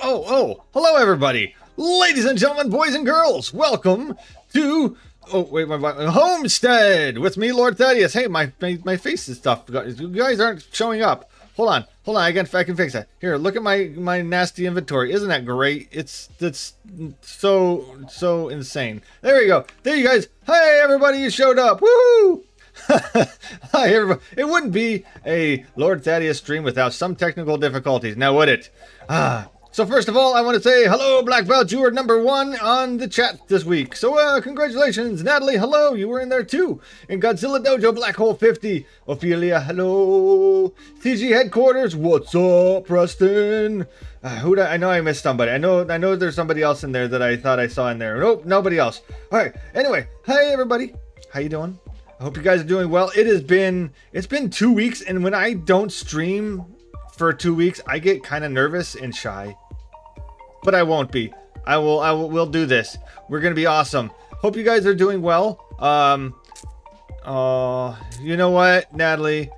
Hello everybody, ladies and gentlemen, boys and girls. Welcome to my Homestead with me, Lord Thaddius. Hey, my face is stuff. You guys aren't showing up. Hold on. I can fix that. Here, look at my nasty inventory. Isn't that great? It's so insane. There we go. There you guys. Hey everybody, you showed up. Woohoo! Hi everybody. It wouldn't be a Lord Thaddius stream without some technical difficulties, now would it? So first of all, I want to say hello, Black Belt. You were #1 on the chat this week. So congratulations, Natalie. Hello, you were in there too. And Godzilla Dojo, Black Hole 50, Ophelia. Hello, CG Headquarters. What's up, Preston? I know I missed somebody. I know there's somebody else in there that I thought I saw in there. Nope, nobody else. All right. Anyway, hey everybody. How you doing? I hope you guys are doing well. It's been 2 weeks, and when I don't stream for 2 weeks, I get kind of nervous and shy. But I won't be. We'll do this. We're gonna be awesome. Hope you guys are doing well. You know what, Natalie?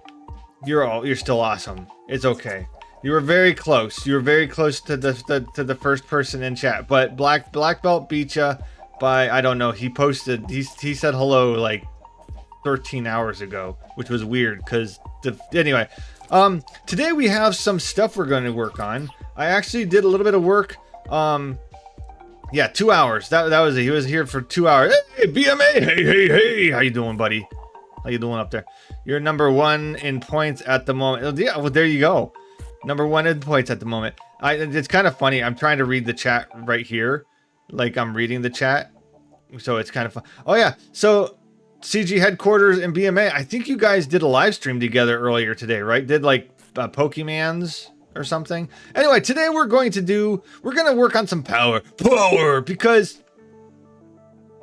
You're still awesome. It's okay. You were very close. You were very close to the first person in chat. But Black Belt beat ya by, I don't know. He posted. He said hello like 13 hours ago, which was weird because anyway. Today we have some stuff we're going to work on. I actually did a little bit of work. Yeah, 2 hours. That was it. He was here for 2 hours. Hey, BMA. Hey. How you doing, buddy? How you doing up there? You're #1 in points at the moment. Yeah, well, there you go. #1 in points at the moment. It's kind of funny. I'm trying to read the chat right here. Like I'm reading the chat. So it's kind of fun. Oh, yeah. So CG Headquarters and BMA, I think you guys did a live stream together earlier today, right? Did like Pokemans or something. Anyway, today we're going to work on some power because,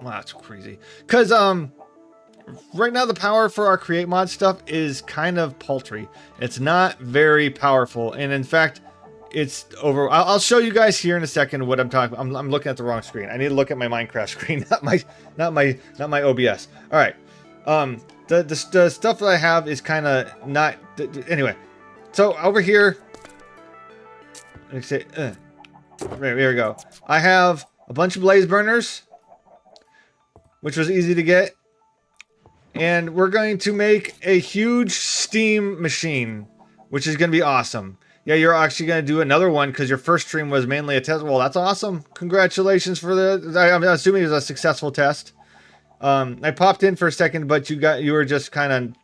wow, that's crazy. Because right now the power for our create mod stuff is kind of paltry. It's not very powerful, and in fact, it's over. I'll show you guys here in a second what I'm talking about. I'm looking at the wrong screen. I need to look at my Minecraft screen, not my OBS. All right. The stuff that I have is kind of not. Anyway, so over here, let's say, there we go. I have a bunch of blaze burners, which was easy to get, and we're going to make a huge steam machine, which is going to be awesome. Yeah, you're actually going to do another one because your first stream was mainly a test. Well, that's awesome. Congratulations for I'm assuming it was a successful test. I popped in for a second, but you were just kind of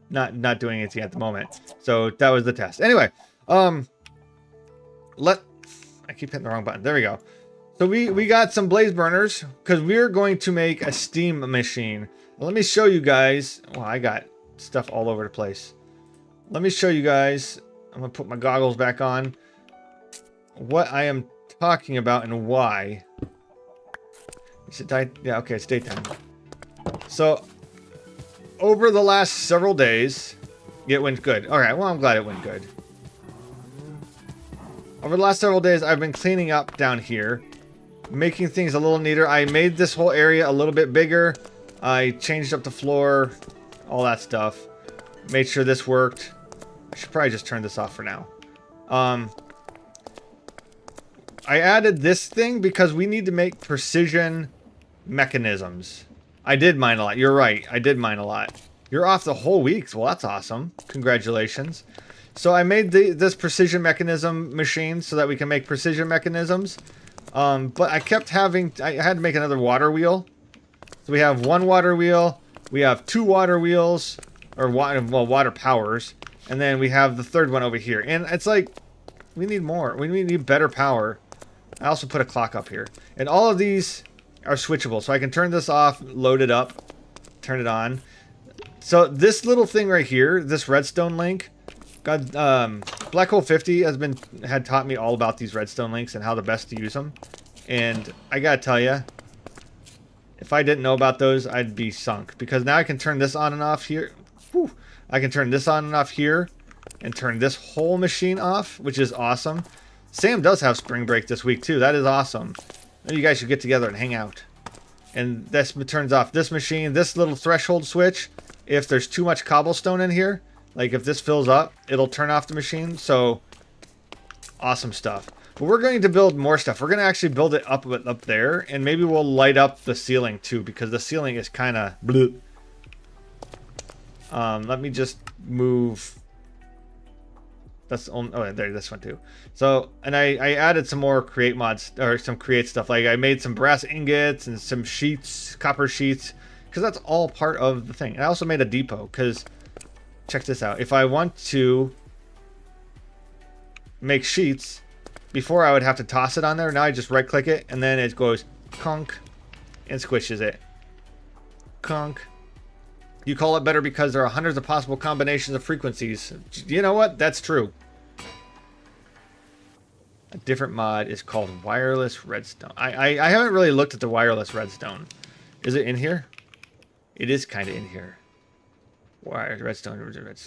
not doing anything at the moment. So that was the test. Anyway, I keep hitting the wrong button. There we go. So we got some blaze burners because we're going to make a steam machine. Let me show you guys. Well, I got stuff all over the place. Let me show you guys. I'm going to put my goggles back on. What I am talking about and why. Is it night? Yeah, okay, it's daytime. So, over the last several days, it went good. Alright, well, I'm glad it went good. Over the last several days, I've been cleaning up down here. Making things a little neater. I made this whole area a little bit bigger. I changed up the floor. All that stuff. Made sure this worked. I should probably just turn this off for now. I added this thing because we need to make precision mechanisms. I did mine a lot. You're right. I did mine a lot. You're off the whole week. Well, that's awesome. Congratulations. So I made this precision mechanism machine so that we can make precision mechanisms. But I kept having... I had to make another water wheel. So we have one water wheel. We have 2 water wheels. Or water powers. And then we have the third one over here. And it's like, we need more. We need better power. I also put a clock up here. And all of these are switchable. So I can turn this off, load it up, turn it on. So this little thing right here, this redstone link, Black Hole 50 had taught me all about these redstone links and how the best to use them. And I gotta tell you, if I didn't know about those, I'd be sunk. Because now I can turn this on and off here. Whew. I can turn this on and off here and turn this whole machine off, which is awesome. Sam does have spring break this week too. That is awesome. You guys should get together and hang out. And this turns off this machine, this little threshold switch. If there's too much cobblestone in here, like if this fills up, it'll turn off the machine. So awesome stuff. But we're going to build more stuff. We're going to actually build it up there, and maybe we'll light up the ceiling too, because the ceiling is kind of blue. Let me just move. That's on. Oh, there, this one too. So, and I added some more create mods or some create stuff. Like I made some brass ingots and some sheets, copper sheets, because that's all part of the thing. And I also made a depot because check this out. If I want to make sheets, before I would have to toss it on there. Now I just right click it and then it goes conk and squishes it. Conk. You call it better because there are hundreds of possible combinations of frequencies. You know what? That's true. A different mod is called wireless redstone. I haven't really looked at the wireless redstone. Is it in here? It is kind of in here. Redstone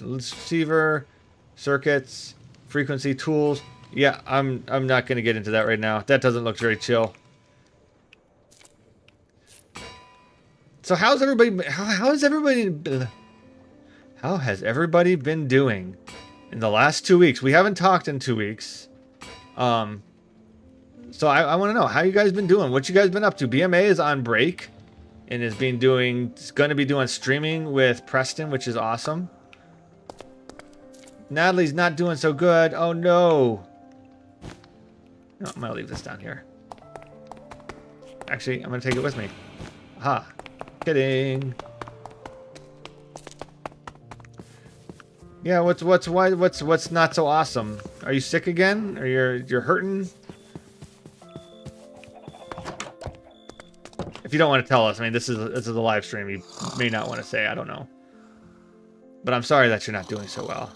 receiver, circuits, frequency tools. Yeah, I'm not going to get into that right now. That doesn't look very chill. So how has everybody been doing in the last 2 weeks? We haven't talked in 2 weeks. So I want to know how you guys been doing. What you guys been up to? BMA is on break and is going to be doing streaming with Preston, which is awesome. Natalie's not doing so good. Oh no. No, I'm gonna leave this down here. Actually, I'm gonna take it with me. Aha. Kidding. Yeah, what's not so awesome? Are you sick again? Or you're hurting? If you don't want to tell us, I mean this is a live stream. You may not want to say, I don't know. But I'm sorry that you're not doing so well.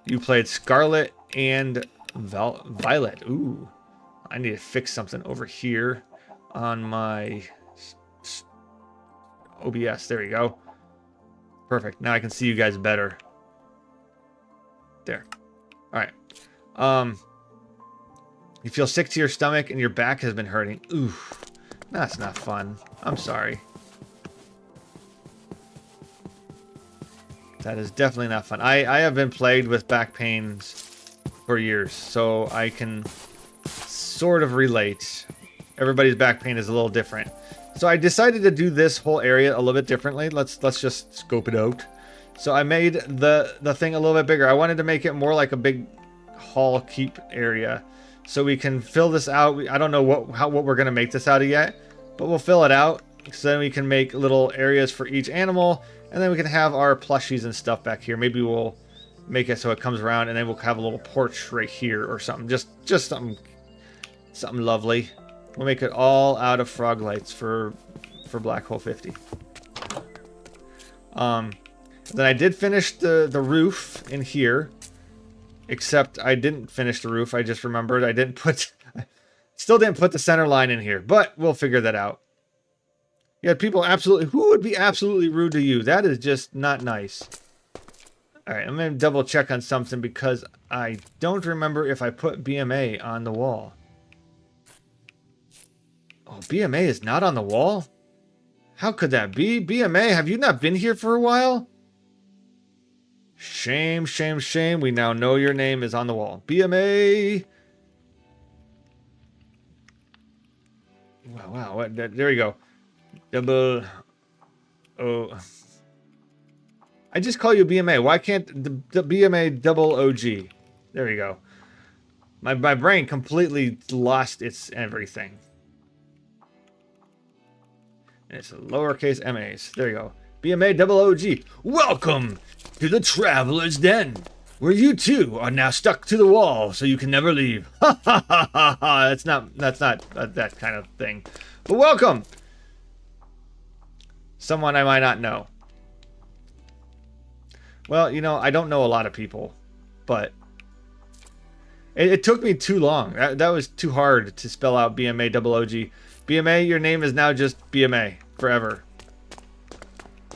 You played Scarlet and Violet. Ooh. I need to fix something over here on my OBS. There we go. Perfect. Now I can see you guys better. There. All right. You feel sick to your stomach and your back has been hurting. Ooh. That's not fun. I'm sorry. That is definitely not fun. I have been plagued with back pains for years, so I can sort of relate. Everybody's back pain is a little different. So I decided to do this whole area a little bit differently. Let's just scope it out. So I made the thing a little bit bigger. I wanted to make it more like a big hall keep area. So we can fill this out. I don't know what we're gonna make this out of yet, but we'll fill it out. So then we can make little areas for each animal, and then we can have our plushies and stuff back here. Maybe we'll make it so it comes around, and then we'll have a little porch right here or something. Just something lovely. We'll make it all out of frog lights for Black Hole 50. Then I did finish the roof in here, except I didn't finish the roof. I just remembered I still didn't put the center line in here, but we'll figure that out. Yeah, people who would be absolutely rude to you? That is just not nice. All right, I'm going to double check on something because I don't remember if I put BMA on the wall. Oh, BMA is not on the wall? How could that be? BMA, have you not been here for a while? Shame, shame, shame. We now know your name is on the wall. BMA. Wow. There we go. Double O. I just call you BMA. Why can't the BMA double OG? There we go. My brain completely lost its everything. And it's a lowercase MAs. There you go. BMA double OG. Welcome to the Traveler's Den, where you too are now stuck to the wall, so you can never leave. Ha ha ha ha ha. That's not that kind of thing. But welcome. Someone I might not know. Well, you know, I don't know a lot of people, but it took me too long. That was too hard to spell out BMA double OG. BMA, your name is now just BMA forever.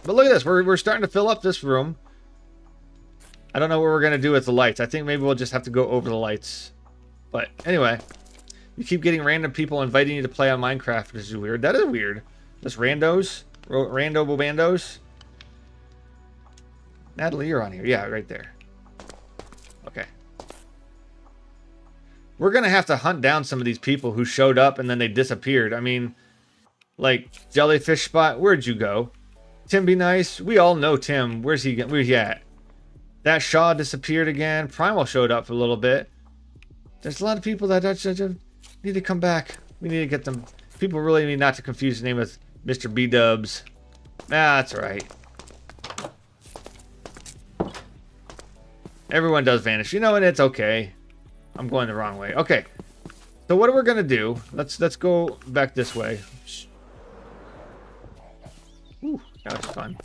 But look at this. We're starting to fill up this room. I don't know what we're going to do with the lights. I think maybe we'll just have to go over the lights. But anyway, you keep getting random people inviting you to play on Minecraft, which is weird. That is weird. Just randos. Rando bandos. Natalie, you're on here. Yeah, right there. Okay. We're going to have to hunt down some of these people who showed up and then they disappeared. I mean, like, Jellyfish Spot, where'd you go? Tim Be Nice, we all know Tim. Where's he at? That Shaw disappeared again. Primal showed up for a little bit. There's a lot of people that need to come back. We need to get them. People really need not to confuse his name with Mr. B-Dubs. That's right. Everyone does vanish. You know, and it's okay. I'm going the wrong way. Okay. So what we're going to do, let's go back this way. Ooh, that was fun.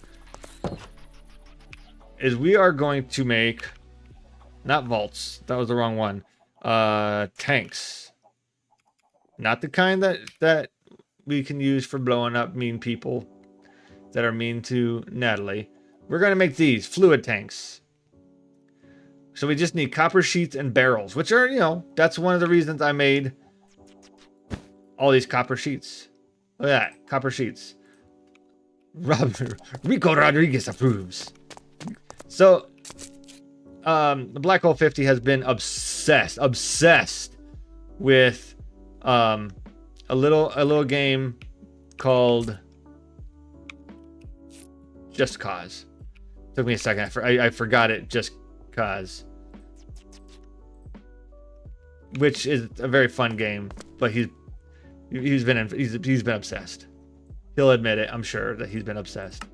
Is we are going to make, not vaults. That was the wrong one. Tanks. Not the kind that we can use for blowing up mean people that are mean to Natalie. We're going to make these fluid tanks. So we just need copper sheets and barrels, which are, you know, that's one of the reasons I made all these copper sheets. Look at that, copper sheets. Rico Rodriguez approves. So, the Black Hole 50 has been obsessed with a little game called Just Cause. Took me a second. I forgot it. Just Cause, which is a very fun game, but he's been obsessed. He'll admit it. I'm sure that he's been obsessed.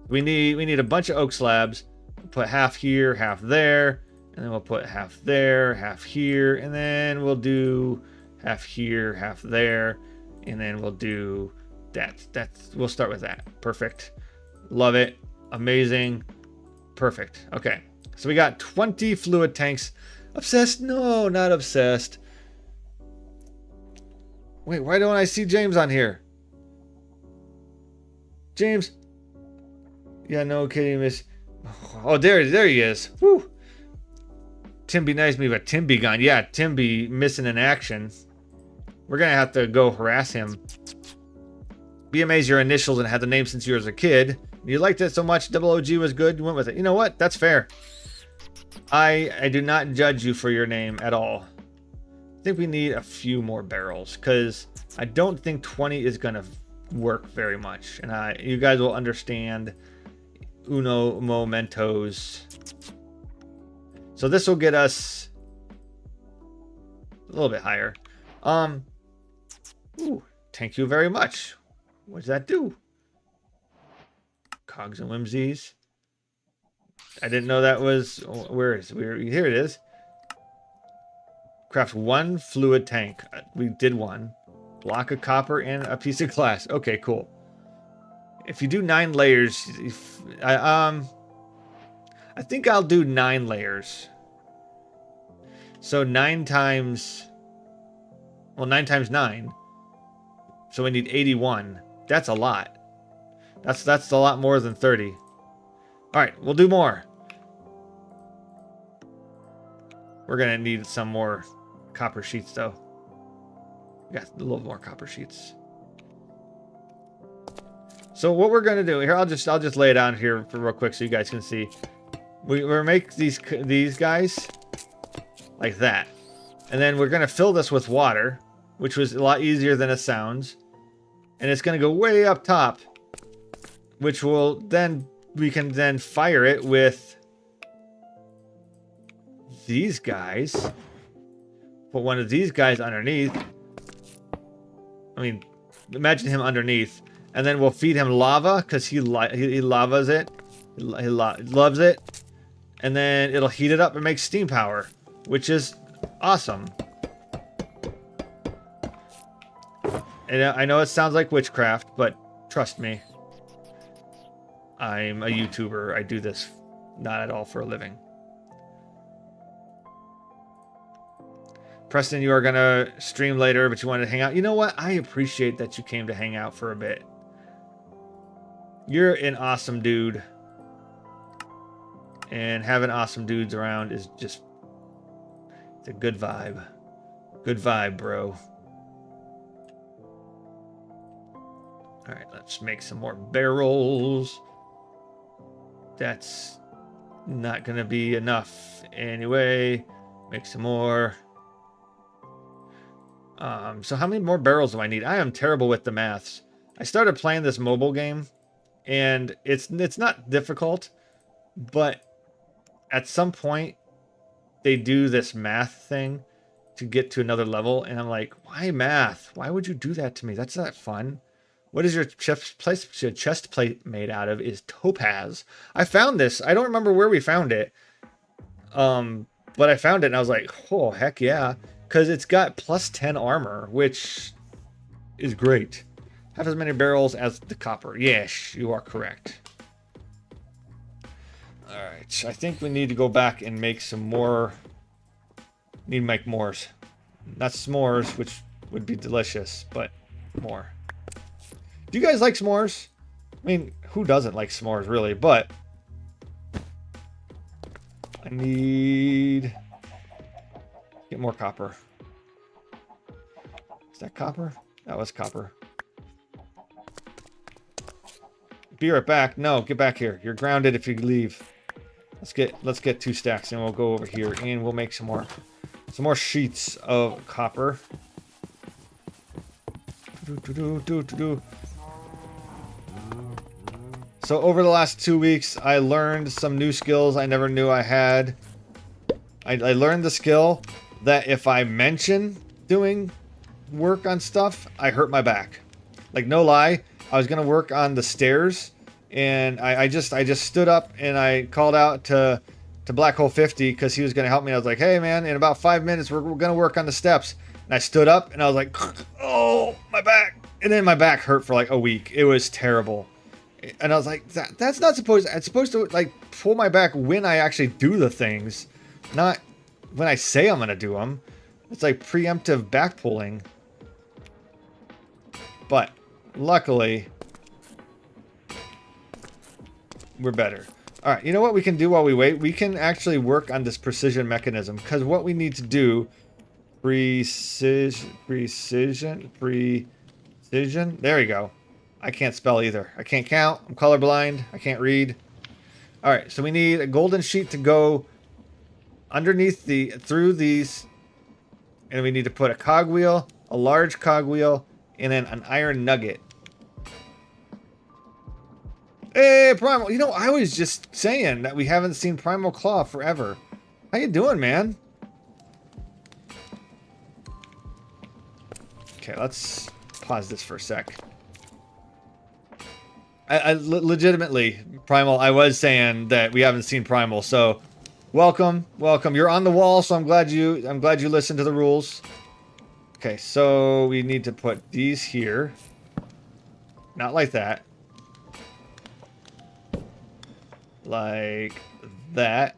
We need a bunch of oak slabs. We'll put half here, half there, and then we'll put half there, half here, and then we'll do half here, half there, and then we'll do that. We'll start with that. Perfect. Love it. Amazing. Perfect. Okay. So we got 20 fluid tanks. Obsessed? No, not obsessed. Wait, why don't I see James on here? James? Yeah, no kidding, miss. Oh, there he is. Woo. Tim Be Nice me, but Tim Be gone. Yeah, Tim Be missing in action. We're going to have to go harass him. BMA's your initials and had the name since you were a kid. You liked it so much, Double OG was good, you went with it. You know what? That's fair. I do not judge you for your name at all. I think we need a few more barrels because I don't think 20 is going to work very much. And you guys will understand uno momentos. So this will get us a little bit higher. Ooh, thank you very much. What does that do? Cogs and whimsies. I didn't know that was... Here it is. Craft one fluid tank. We did one. Block of copper and a piece of glass. Okay, cool. If you do 9 layers... I think I'll do 9 layers. So 9 times... Well, 9 times 9. So we need 81. That's a lot. That's a lot more than 30. All right, we'll do more. We're gonna need some more copper sheets, though. We got a little more copper sheets. So what we're gonna do here, I'll just lay it down here for real quick so you guys can see. We're make these guys like that, and then we're gonna fill this with water, which was a lot easier than it sounds, and it's gonna go way up top, which will then we can then fire it with these guys. Put one of these guys underneath. I mean, imagine him underneath. And then we'll feed him lava because he lavas it. He loves it. And then it'll heat it up and make steam power, which is awesome. And I know it sounds like witchcraft, but trust me. I'm a YouTuber. I do this not at all for a living. Preston, you are going to stream later, but you wanted to hang out. You know what? I appreciate that you came to hang out for a bit. You're an awesome dude. And having awesome dudes around is just... It's a good vibe. Good vibe, bro. Alright, let's make some more barrels. That's not going to be enough anyway. Make some more. So how many more barrels do I need? I am terrible with the maths. I started playing this mobile game, and it's not difficult, but at some point they do this math thing to get to another level, and I'm like, why math? Why would you do that to me? That's not fun. What is your chest plate made out of? Is topaz. I found this. I don't remember where we found it. But I found it and I was like, oh, heck yeah. Because it's got plus 10 armor, which is great. Half as many barrels as the copper. Yes, you are correct. Alright, I think we need to go back and make some more. Need to make mores. Not s'mores, which would be delicious, but more. Do you guys like s'mores? I mean, who doesn't like s'mores, really? But I need... Get more copper. Is that copper? That was copper. Be right back. No, get back here. You're grounded if you leave. Let's get 2 stacks and we'll go over here and we'll make some more sheets of copper. So over the last 2 weeks, I learned some new skills I never knew I had. I learned the skill that if I mention doing work on stuff, I hurt my back. Like, no lie, I was gonna work on the stairs, and I just stood up and I called out to Black Hole 50 because he was gonna help me. I was like, hey man, in about 5 minutes we're gonna work on the steps. And I stood up and I was like, oh, my back. And then my back hurt for like a week. It was terrible. And I was like, that's not supposed... It's supposed to, like, pull my back when I actually do the things. Not when I say I'm going to do them. It's like preemptive back pulling. But, luckily, we're better. Alright, you know what we can do while we wait? We can actually work on this precision mechanism. Because what we need to do... Precision... There we go. I can't spell either. I can't count. I'm colorblind. I can't read. All right, so we need a golden sheet to go underneath through these, and we need to put a cogwheel, a large cogwheel, and then an iron nugget. Hey, Primal! You know, I was just saying that we haven't seen Primal Claw forever. How you doing, man? Okay, let's pause this for a sec. I legitimately, Primal, I was saying that we haven't seen Primal, so welcome. You're on the wall, so I'm glad you listened to the rules. Okay, so we need to put these here. Not like that. Like that.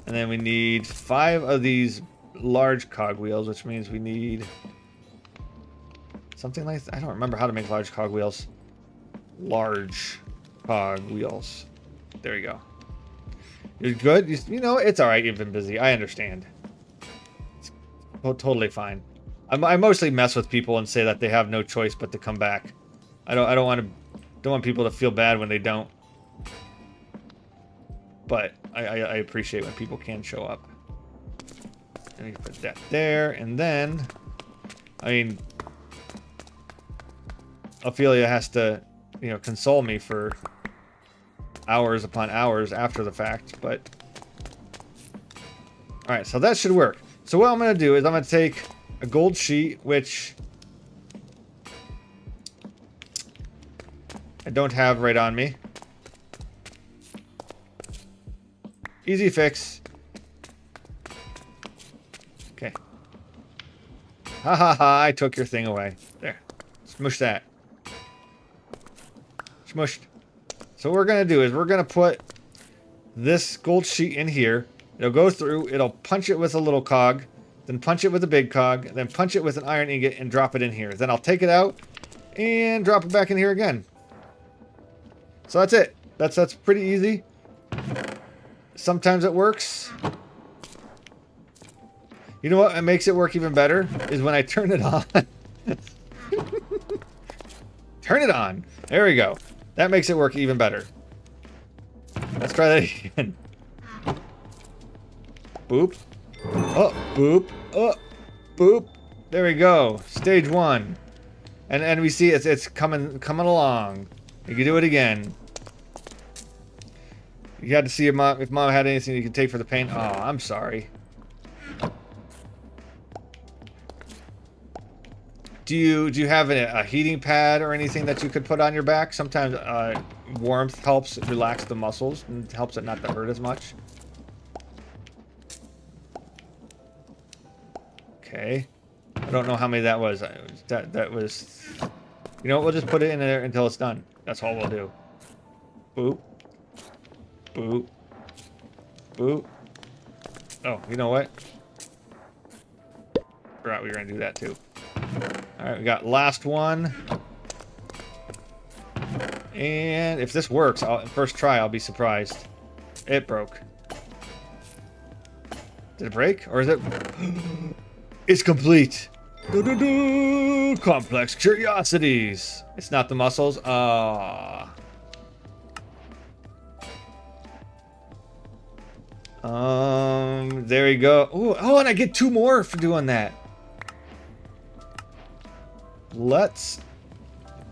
And then we need 5 of these large cogwheels, which means we need something like that. I don't remember how to make large cogwheels. Large cogwheels. There you go. You're good? You know, it's alright, you've been busy. I understand. It's totally fine. I mostly mess with people and say that they have no choice but to come back. I don't want people to feel bad when they don't. But I appreciate when people can show up. Let me put that there, and then I mean, Ophelia has to, you know, console me for hours upon hours after the fact, but all right, so that should work. So what I'm going to do is I'm going to take a gold sheet, which I don't have right on me. Easy fix. Okay. Ha ha ha, I took your thing away. There. Smush that. Smushed. So what we're going to do is we're going to put this gold sheet in here. It'll go through, it'll punch it with a little cog, then punch it with a big cog, then punch it with an iron ingot and drop it in here. Then I'll take it out and drop it back in here again. So that's it. That's pretty easy. Sometimes it works. You know what makes it work even better is when I turn it on. Turn it on. There we go. That makes it work even better. Let's try that again. Boop. Oh, boop. Oh, boop. There we go. Stage 1. And we see it's coming along. You can do it again. You had to see if mom had anything you could take for the paint. Oh, I'm sorry. Do you have a heating pad or anything that you could put on your back? Sometimes warmth helps relax the muscles and helps it not to hurt as much. Okay. I don't know how many that was. That was... You know what? We'll just put it in there until it's done. That's all we'll do. Boop. Boop. Boop. Oh, you know what? Forgot we were going to do that too. Alright, we got last one. And if this works, first try, I'll be surprised. It broke. Did it break? Or is it... It's complete! Do-do-do! Complex curiosities! It's not the muscles. There we go. Ooh, oh, and I get 2 more for doing that. Let's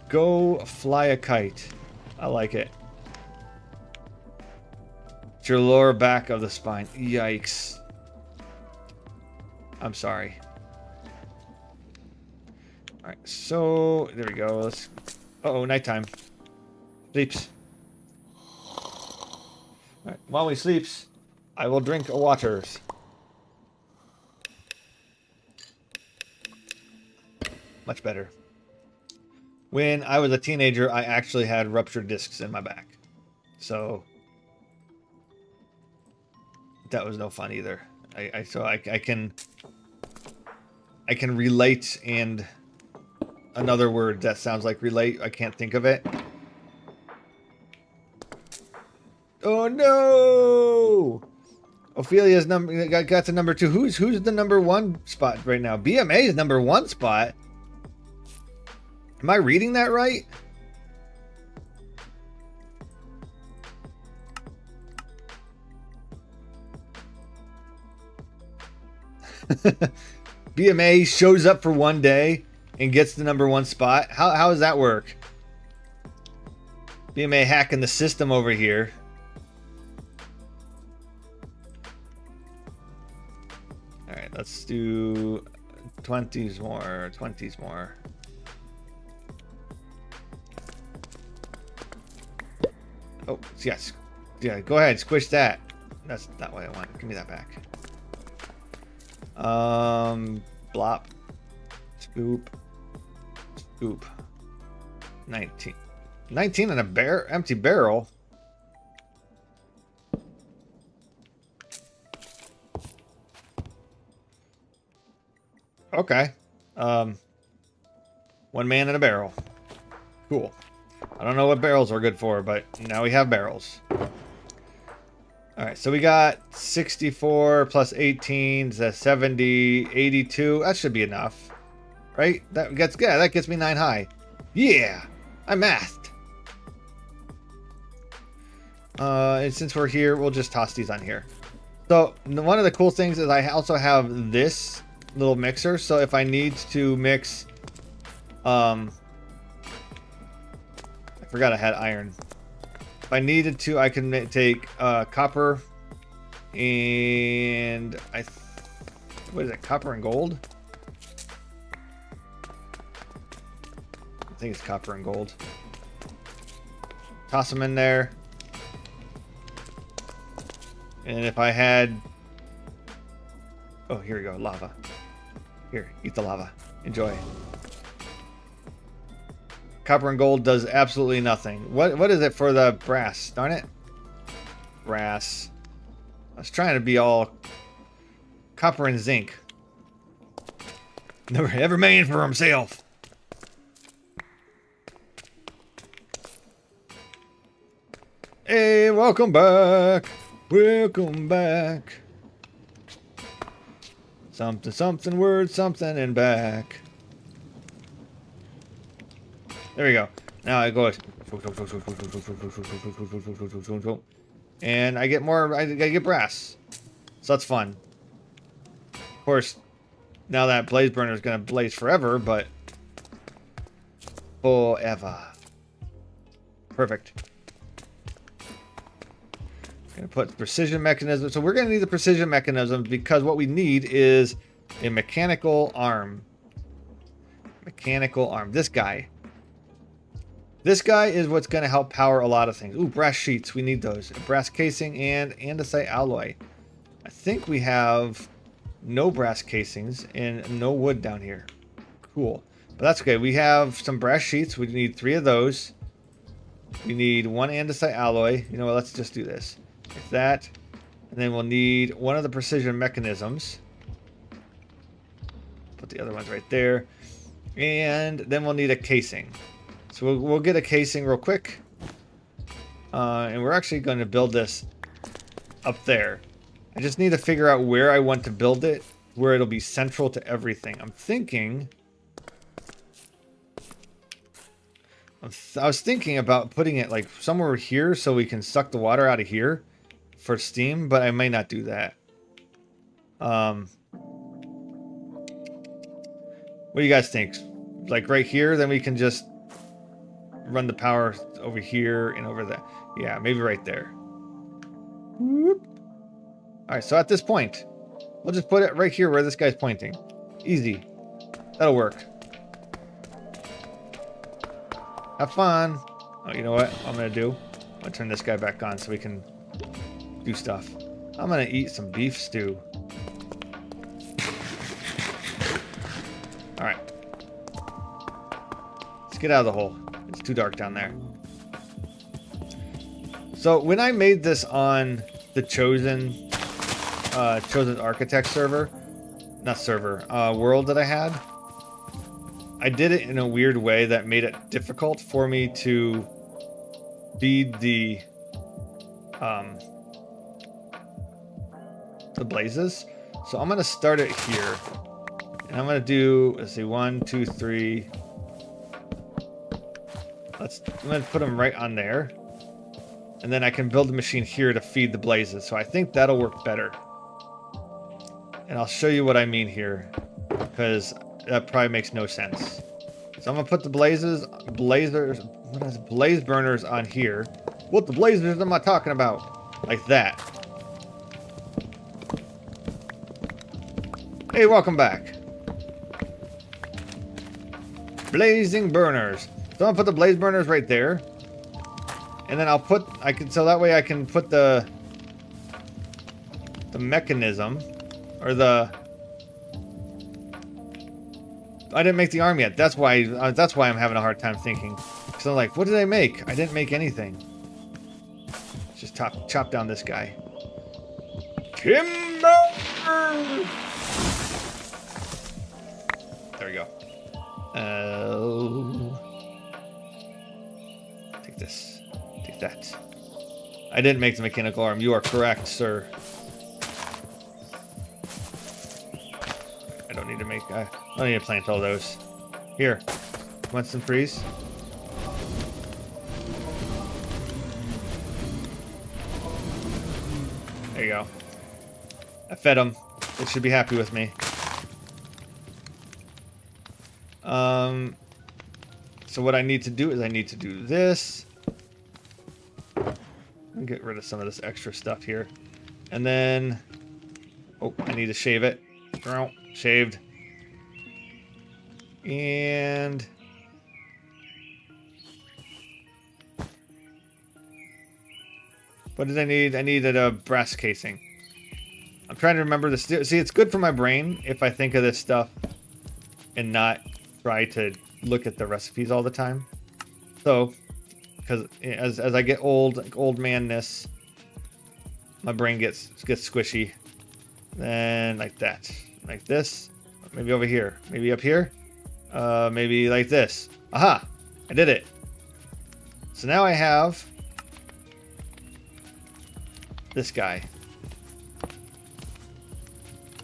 go fly a kite. I like it. It's your lower back of the spine. Yikes. I'm sorry. Alright, so there we go. Let's... Uh-oh, nighttime. Sleeps. Alright, while he sleeps, I will drink waters. Much better. When I was a teenager, I actually had ruptured discs in my back. So that was no fun either. I can relate, and another word that sounds like relate, I can't think of it. Oh no! Ophelia's got to number 2. Who's the number 1 spot right now? BMA is number 1 spot. Am I reading that right? BMA shows up for one day and gets the number 1 spot. How does that work? BMA hacking the system over here. All right, let's do 20s more. 20s more. Oh, yes. Yeah, go ahead. Squish that. That's not what I want. Give me that back. Blop. Scoop. Scoop. 19. 19 in a empty barrel. Okay. 1 man in a barrel. Cool. I don't know what barrels are good for, but now we have barrels. Alright, so we got 64 plus 18, that's 70, 82. That should be enough. Right? That gets me 9 high. Yeah! I mathed. And since we're here, we'll just toss these on here. So, one of the cool things is I also have this little mixer, so if I need to mix... I forgot I had iron. If I needed to, I can take copper and what is it? Copper and gold? I think it's copper and gold. Toss them in there. And if I had... Oh, here we go. Lava. Here, eat the lava. Enjoy. Copper and gold does absolutely nothing. What is it for the brass? Darn it. Brass. I was trying to be all copper and zinc. Every man for himself. Hey, welcome back. Welcome back. Something, something, word, something, and back. There we go. Now I go, and I get more. I get brass, so that's fun. Of course, Now that blaze burner is going to blaze forever, but forever. Perfect. Gonna put precision mechanism. So we're gonna need the precision mechanisms because what we need is a mechanical arm. Mechanical arm. This guy. This guy is what's gonna help power a lot of things. Ooh, brass sheets. We need those. A brass casing and andesite alloy. I think we have no brass casings and no wood down here. Cool. But that's okay. We have some brass sheets. We need 3 of those. We need 1 andesite alloy. You know what? Let's just do this. Like that. And then we'll need 1 of the precision mechanisms. Put the other ones right there. And then we'll need a casing. So we'll get a casing real quick. And we're actually going to build this up there. I just need to figure out where I want to build it, where it'll be central to everything. I'm thinking... I was thinking about putting it like somewhere here so we can suck the water out of here for steam, but I may not do that. What do you guys think? Like right here, then we can just run the power over here and over there. Yeah, maybe right there. Whoop. All right, so at this point, we'll just put it right here where this guy's pointing. Easy. That'll work. Have fun. Oh, you know what I'm going to do? I'm going to turn this guy back on so we can do stuff. I'm going to eat some beef stew. Alright. Let's get out of the hole. It's too dark down there. So when I made this on the Chosen Architect server, not server, world that I had, I did it in a weird way that made it difficult for me to feed the blazes. So I'm gonna start it here, and I'm gonna do, let's see, 1, 2, 3. I'm gonna put them right on there, and then I can build a machine here to feed the blazes. So I think that'll work better. And I'll show you what I mean here, because that probably makes no sense. So I'm gonna put the blaze burners on here. What the blazers am I talking about? Like that. Hey, welcome back. Blazing burners. So I'm gonna put the blaze burners right there. And then so that way I can put the mechanism, or I didn't make the arm yet. That's why I'm having a hard time thinking. Because I'm like, what did I make? I didn't make anything. Let's just chop down this guy. Timber! There we go. Take this. Take that. I didn't make the mechanical arm. You are correct, sir. I don't need to make... I don't need to plant all those. Here. Want some trees? There you go. I fed them. They should be happy with me. So what I need to do is I need to do this. And get rid of some of this extra stuff here. And then... Oh, I need to shave it. Shaved. And... What did I need? I needed a brass casing. I'm trying to remember this. See, it's good for my brain if I think of this stuff and not try to look at the recipes all the time. So, because as I get old, like old manness, my brain gets squishy. Then like that, like this, maybe over here, maybe up here, maybe like this. Aha! I did it. So now I have this guy.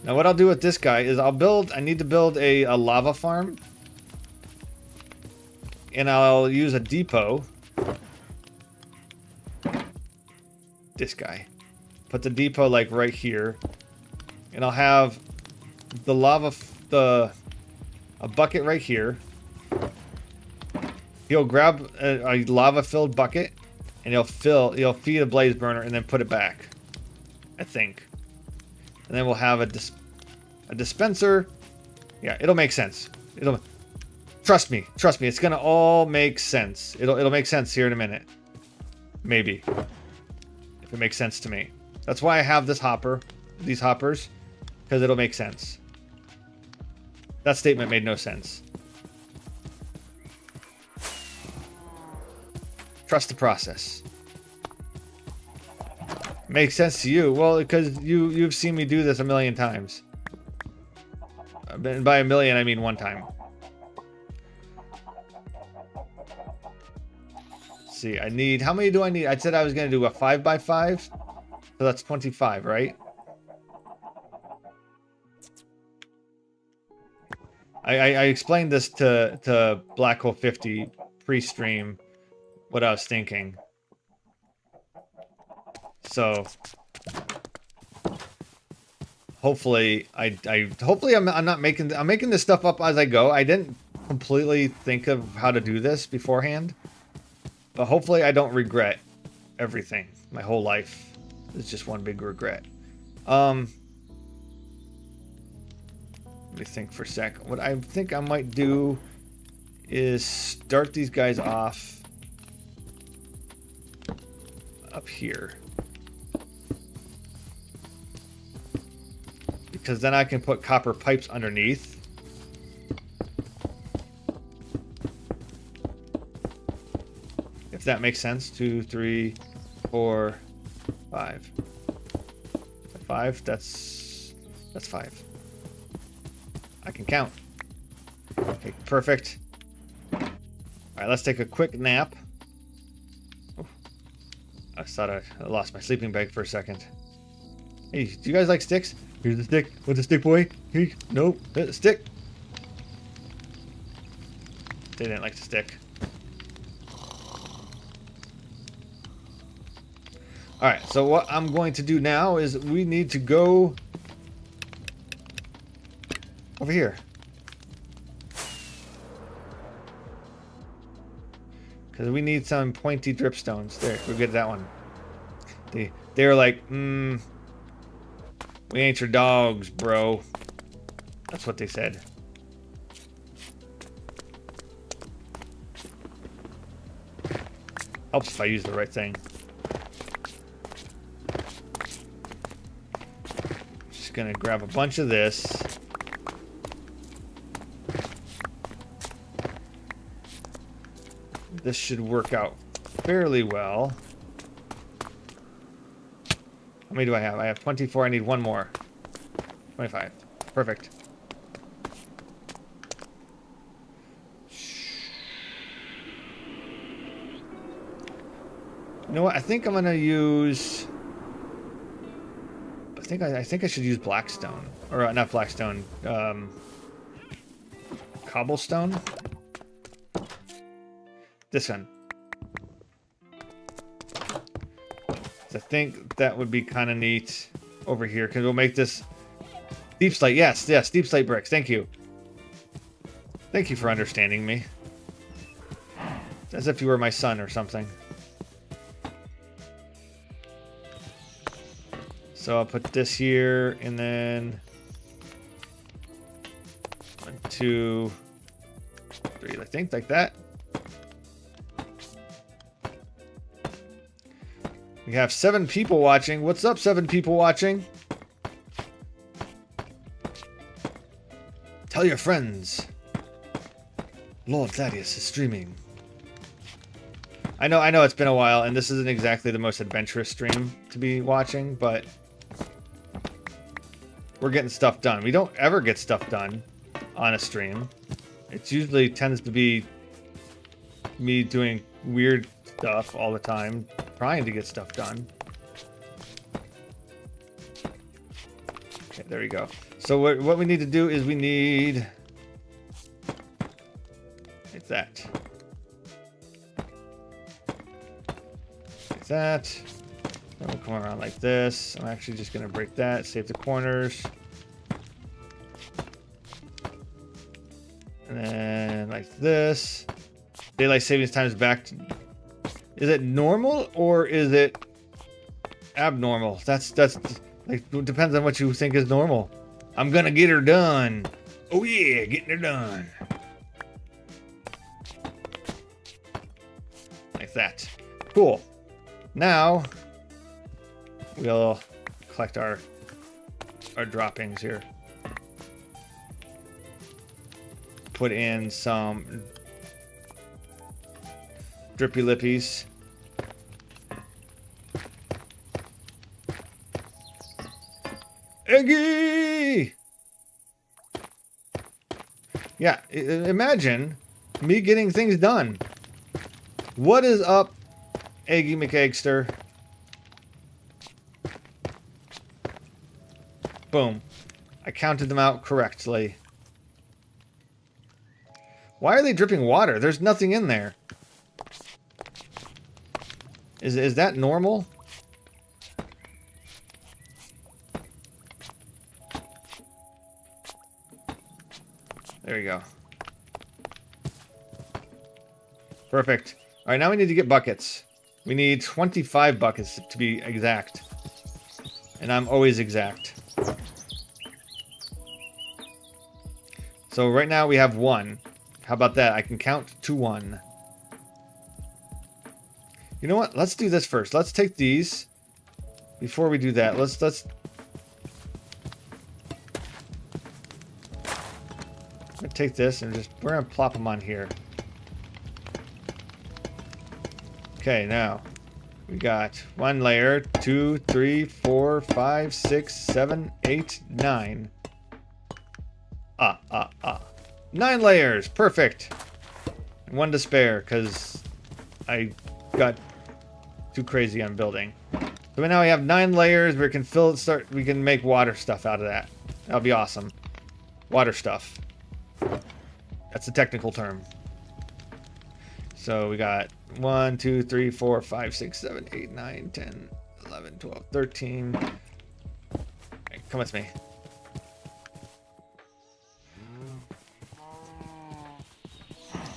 Now what I'll do with this guy is I need to build a lava farm. And I'll use a depot. This guy. Put the depot like right here. And I'll have the lava a bucket right here. He'll grab a lava-filled bucket, and he'll feed a blaze burner, and then put it back. I think. And then we'll have a dispenser. Yeah, it'll make sense. Trust me. It's gonna all make sense. It'll make sense here in a minute. Maybe. If it makes sense to me. That's why I have this hopper, these hoppers, because it'll make sense. That statement made no sense. Trust the process. Makes sense to you. Well, because you've seen me do this a million times. And by a million, I mean one time. Let's see, I need... How many do I need? I said I was going to do a 5x5. So that's 25, right? I explained this to Black Hole 50 pre-stream, what I was thinking. So hopefully I'm not making... I'm making this stuff up as I go. I didn't completely think of how to do this beforehand, but hopefully I don't regret everything. My whole life is just one big regret. Let me think for a sec. What I think I might do is start these guys off up here. Because then I can put copper pipes underneath. If that makes sense. 2, 3, 4, 5. 5, that's 5. I can count. Okay, perfect. Alright, let's take a quick nap. Oh, I thought I lost my sleeping bag for a second. Hey, do you guys like sticks? Here's the stick. What's the stick, boy? Here, no, stick. They didn't like the stick. Alright, so what I'm going to do now is we need to go over here. Because we need some pointy dripstones. There, we'll get that one. They were like, we ain't your dogs, bro. That's what they said. Helps if I use the right thing. Just gonna grab a bunch of this. This should work out fairly well. How many do I have? I have 24. I need one more. 25. Perfect. You know what? I think I'm gonna use... I think I should use blackstone. Or not blackstone. Cobblestone? This one. I think that would be kind of neat over here, because we'll make this deep slate. Yes, deep slate bricks. Thank you. Thank you for understanding me. As if you were my son or something. So I'll put this here, and then 1, 2, 3, I think, like that. We have 7 people watching. What's up, 7 people watching? Tell your friends. Lord Thaddius is streaming. I know it's been a while, and this isn't exactly the most adventurous stream to be watching, but we're getting stuff done. We don't ever get stuff done on a stream. It usually tends to be me doing weird stuff all the time, trying to get stuff done. Okay, there we go. So what we need to do is we need... Like that. Like that. Then we'll come around like this. I'm actually just going to break that, save the corners. this. Daylight savings time is back to... Is it normal or is it abnormal? That's like, it depends on what you think is normal. I'm gonna get her done. Oh yeah, getting her done. Like that. Cool. Now we'll collect our droppings here. Put in some drippy lippies. Eggy! Yeah, imagine me getting things done. What is up, Eggy McEggster? Boom. I counted them out correctly. Why are they dripping water? There's nothing in there. Is that normal? There you go. Perfect. All right, now we need to get buckets. We need 25 buckets to be exact. And I'm always exact. So right now we have 1. How about that? I can count to 1. You know what? Let's do this first. Let's take these. Before we do that, let's take this and we're gonna plop them on here. Okay, now we got 1 layer, 2, 3, 4, 5, 6, 7, 8, 9. 9 layers, perfect. And 1 to spare because I got too crazy on building. So now we have 9 layers. We can we can make water stuff out of that. That'll be awesome. Water stuff. That's a technical term. So we got 1, 2, 3, 4, 5, 6, 7, 8, 9, 10, 11, 12, 13. Right, come with me.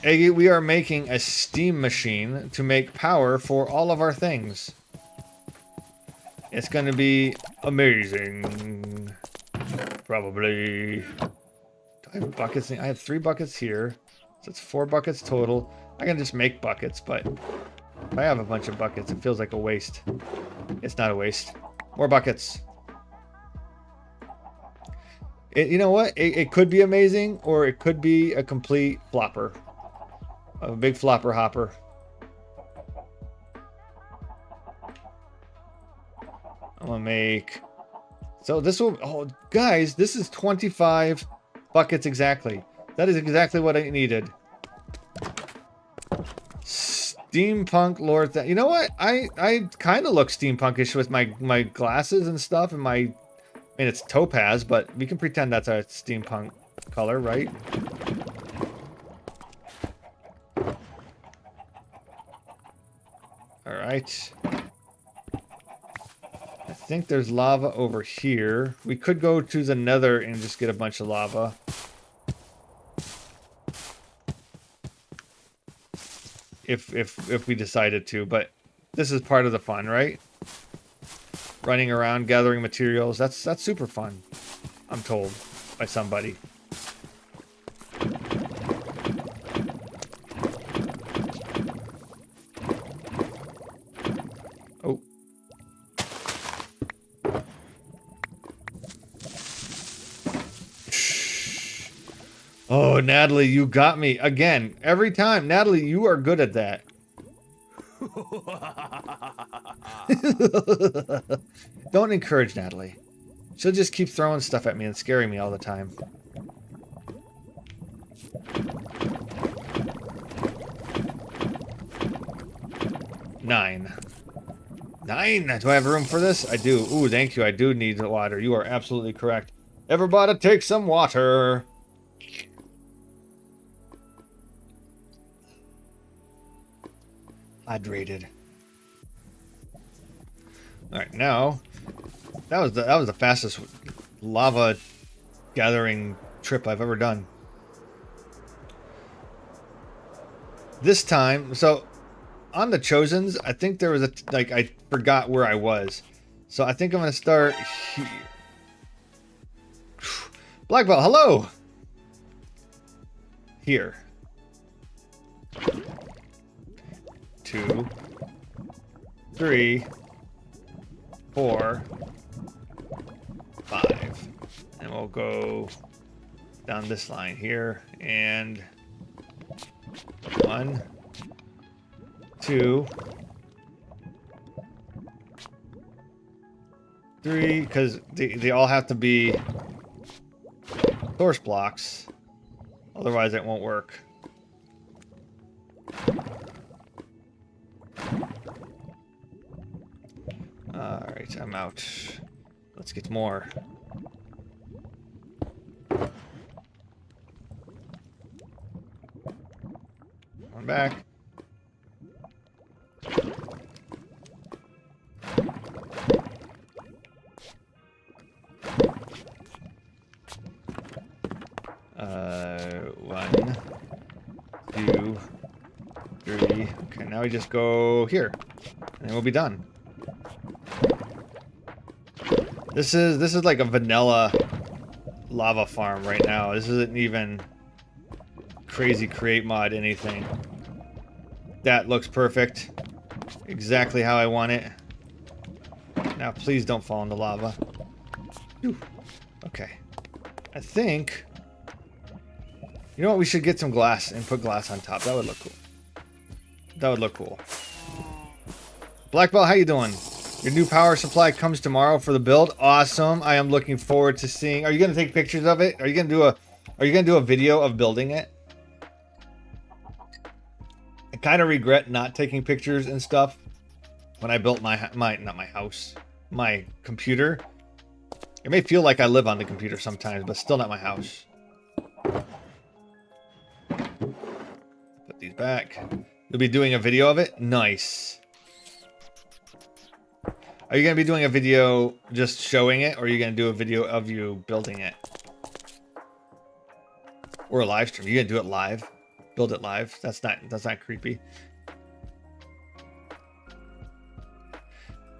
Eggy, we are making a steam machine to make power for all of our things. It's going to be amazing. Probably. Do I have buckets? I have 3 buckets here. So it's 4 buckets total. I can just make buckets, but if I have a bunch of buckets, it feels like a waste. It's not a waste. More buckets. You know what? It could be amazing, or it could be a complete flopper. A big flopper hopper. I'm gonna make... So this will... Oh, guys, this is 25 buckets exactly. That is exactly what I needed. Steampunk Lord... You know what? I kind of look steampunkish with my glasses and stuff, and my... I mean, it's topaz, but we can pretend that's a steampunk color, right? All right. I think there's lava over here. We could go to the nether and just get a bunch of lava. If we decided to, but this is part of the fun, right? Running around gathering materials. That's super fun. I'm told by somebody. Oh. Oh, Natalie, you got me again. Every time. Natalie, you are good at that. Don't encourage Natalie. She'll just keep throwing stuff at me and scaring me all the time. Nine. Do I have room for this? I do. Ooh, thank you. I do need the water. You are absolutely correct. Everybody take some water. Hydrated. All right, now that was the fastest lava gathering trip I've ever done. This time, so on the Chosens, I think there was I forgot where I was. So I think I'm going to start here. Black belt, hello! Here. 2, 3, 4, 5. And we'll go down this line here. And 1, 2, 3, because they all have to be source blocks. Otherwise it won't work. Alright, I'm out. Let's get more. One back. One, 2, 3. Okay, now we just go here, and we'll be done. This is like a vanilla lava farm right now. This isn't even crazy create mod anything. That looks perfect. Exactly how I want it. Now please don't fall in the lava. Whew. Okay. I think... You know what? We should get some glass and put glass on top. That would look cool. That would look cool. Black Belt, how you doing? Your new power supply comes tomorrow for the build. Awesome. I am looking forward to seeing. Are you gonna take pictures of it? Are you gonna do a video of building it? I kind of regret not taking pictures and stuff when I built my computer. It may feel like I live on the computer sometimes, but still not my house. Put these back. You'll be doing a video of it? Nice. Are you going to be doing a video just showing it, or are you going to do a video of you building it? Or a live stream? Are you going to do it live? Build it live? That's not creepy.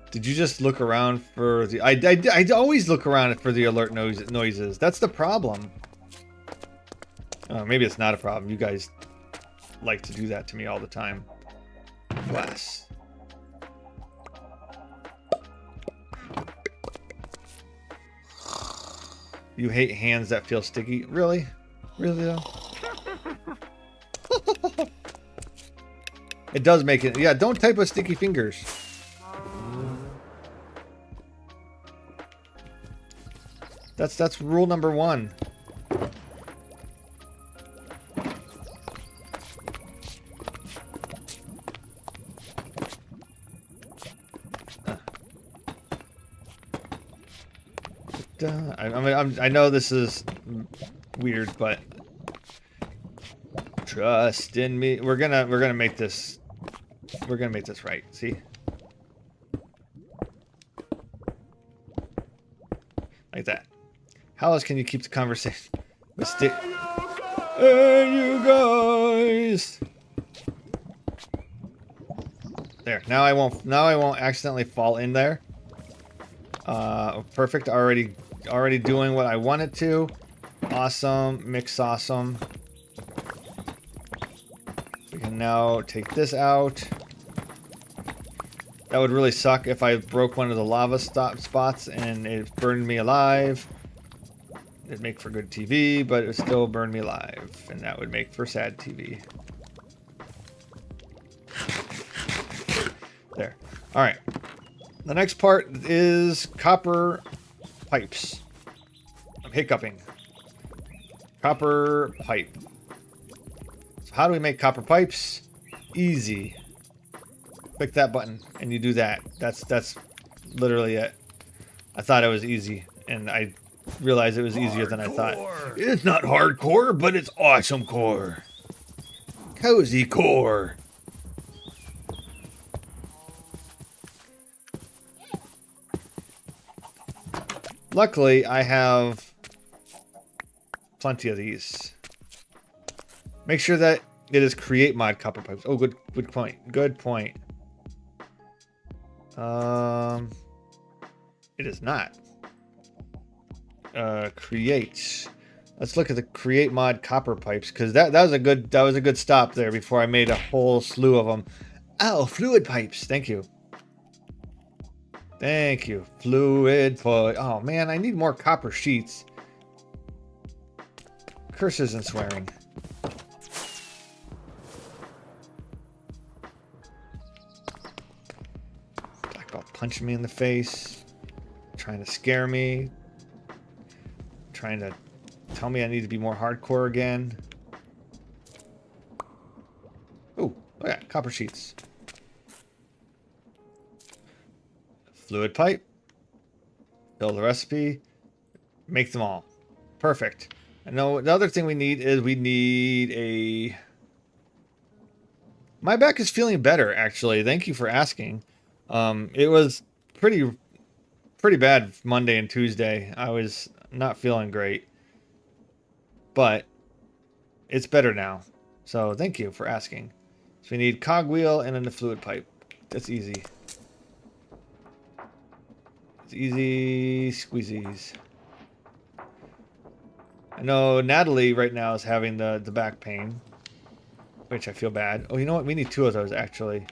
Did you just look around for the... I always look around for the alert noises. That's the problem. Maybe it's not a problem. You guys like to do that to me all the time. Glass. You hate hands that feel sticky? Really? Really though? It does make it... Yeah, don't type with sticky fingers. That's rule number 1. I know this is weird, but trust in me. We're gonna make this. We're gonna make this right. See, like that. How else can you keep the conversation? Hey, you guys. There. Now I won't. Now I won't accidentally fall in there. Perfect. Already doing what I wanted to. Awesome. Mix awesome. We can now take this out. That would really suck if I broke one of the lava spots and it burned me alive. It'd make for good TV, but it would still burn me alive. And that would make for sad TV. There. Alright. The next part is copper pipes. I'm hiccuping. Copper pipe. So how do we make copper pipes? Easy. Click that button and you do that. That's literally it. I thought it was easy and I realized it was easier than I thought. It's not hardcore, but it's awesome core. Cozy core. Luckily, I have plenty of these. Make sure that It is create mod copper pipes. Oh, good point. Good point. It is not. Create. Let's look at the create mod copper pipes, because that was a good stop there before I made a whole slew of them. Oh, fluid pipes. Thank you. Thank you. Fluid pipe. Oh man, I need more copper sheets. Curses and swearing. Black belt punching me in the face, trying to scare me, trying to tell me I need to be more hardcore again. Oh, look at copper sheets. Fluid pipe. Fill the recipe. Make them all. Perfect. I know the other thing we need is a... My back is feeling better, actually. Thank you for asking. It was pretty bad Monday and Tuesday. I was not feeling great. But it's better now. So thank you for asking. So we need cogwheel and then the fluid pipe. That's easy. It's easy squeezies. I know Natalie right now is having the back pain, which I feel bad. Oh, you know what? We need 2 of those actually.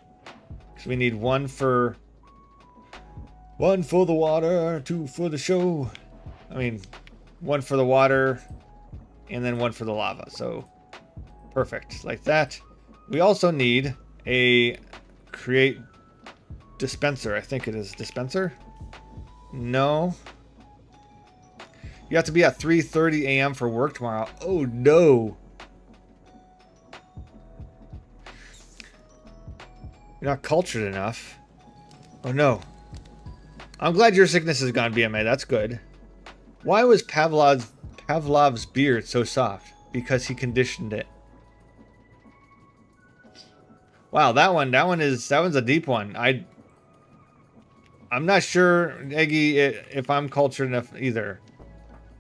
So we need one for the water, 2 for the show. I mean, 1 for the water and then 1 for the lava. So perfect, like that. We also need a create dispenser. I think it is dispenser. No. You have to be at 3:30 a.m. for work tomorrow. Oh no. You're not cultured enough. Oh no. I'm glad your sickness is gone, BMA. That's good. Why was Pavlov's beard so soft? Because he conditioned it. Wow, that one's a deep one. I'm not sure, Eggy, if I'm cultured enough either.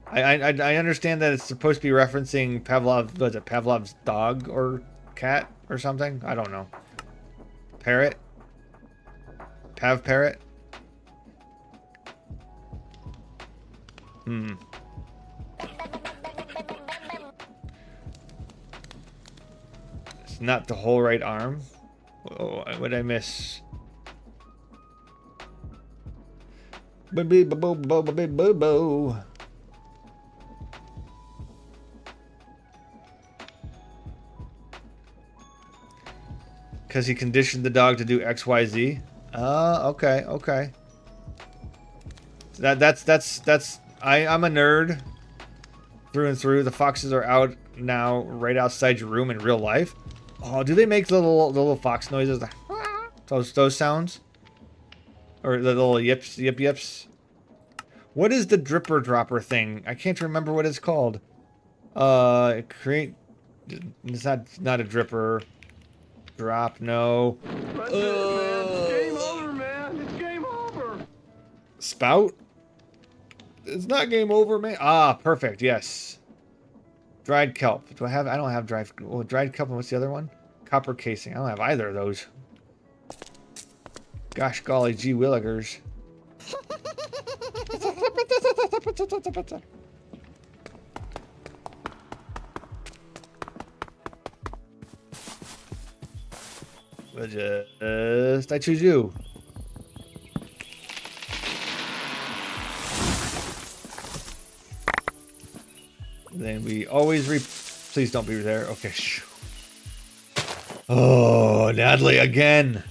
I understand that it's supposed to be referencing Pavlov's dog or cat or something? I don't know. Parrot? Pav parrot? It's not the whole right arm. Oh, what did I miss? Bo. Because he conditioned the dog to do XYZ. Okay. I'm a nerd through and through. The foxes are out now, right outside your room in real life. Oh, do they make the little fox noises? Those sounds? Or the little yips? What is the dripper dropper thing? I can't remember what it's called. Create. It's not a dripper. Drop, no. It's game over, man. It's game over. Spout? It's not game over, man. Ah, perfect. Yes. Dried kelp. I don't have dried kelp. And what's the other one? Copper casing. I don't have either of those. Gosh golly, gee willigers. I choose you. Then we always please don't be there. Okay. Oh, Natalie again.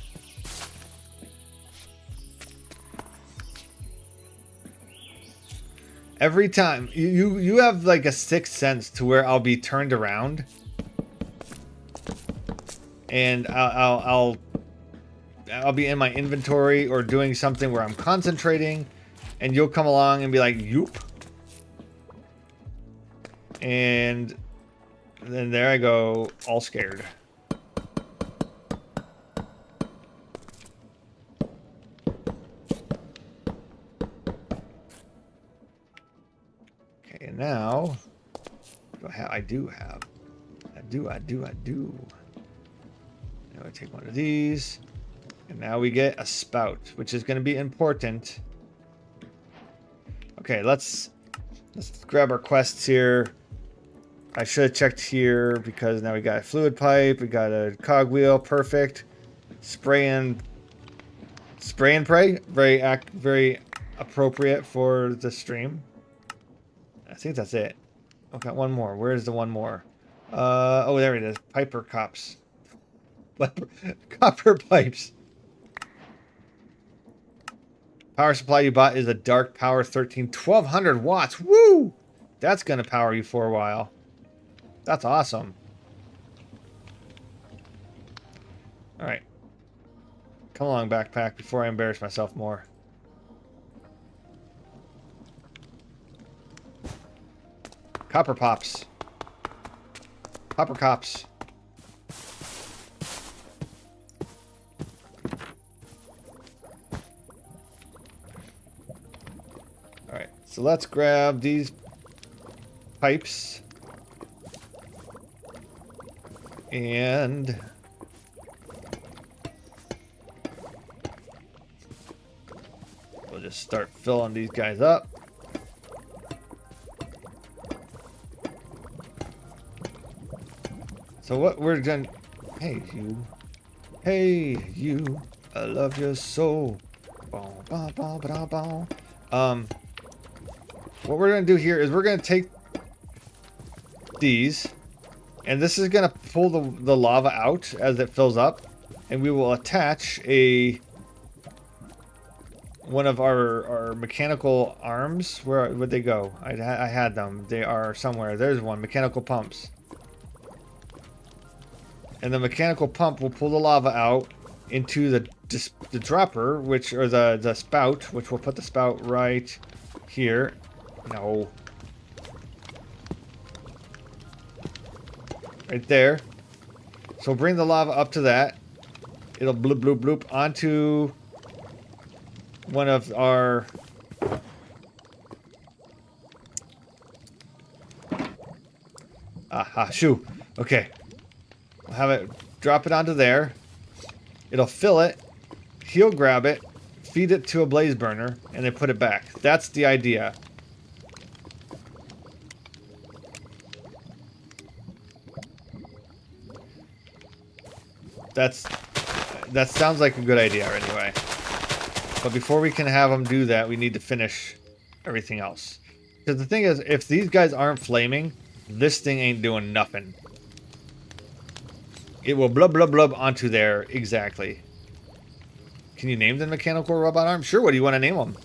Every time you have like a sixth sense to where I'll be turned around and I'll be in my inventory or doing something where I'm concentrating and you'll come along and be like, "Yoop." And then there I go, all scared. Okay, and now I do have. I do. Now I take one of these. And now we get a spout, which is going to be important. Okay, let's grab our quests here. I should have checked here because now we got a fluid pipe, we got a cogwheel, perfect. Spray and pray, very appropriate for the stream. I think that's it. Okay, one more. Where's the one more? Oh, there it is. Piper cops. Copper pipes. Power supply you bought is a dark power 13, 1200 watts. Woo! That's gonna power you for a while. That's awesome. All right. Come along, backpack, before I embarrass myself more. Copper pops. Copper cops. Alright, so let's grab these pipes. And we'll just start filling these guys up. So what we're gonna... Hey, you. Hey, you. I love your soul. What we're gonna do here is we're gonna take these, and this is gonna pull the lava out as it fills up, and we will attach one of our mechanical arms. Where would they go? I had them. They are somewhere. There's one. Mechanical pumps. And the mechanical pump will pull the lava out into the dropper, or the spout, which will put the spout right here. No. Right there. So bring the lava up to that. It'll bloop, bloop, bloop onto one of our... Aha, shoo. Okay. We'll have it, drop it onto there. It'll fill it. He'll grab it, feed it to a blaze burner, and then put it back. That's the idea. That sounds like a good idea anyway. But before we can have them do that, we need to finish everything else. Because the thing is, if these guys aren't flaming, this thing ain't doing nothing. It will blub, blub, blub onto there. Exactly. Can you name the mechanical robot arm? Sure, what do you want to name them?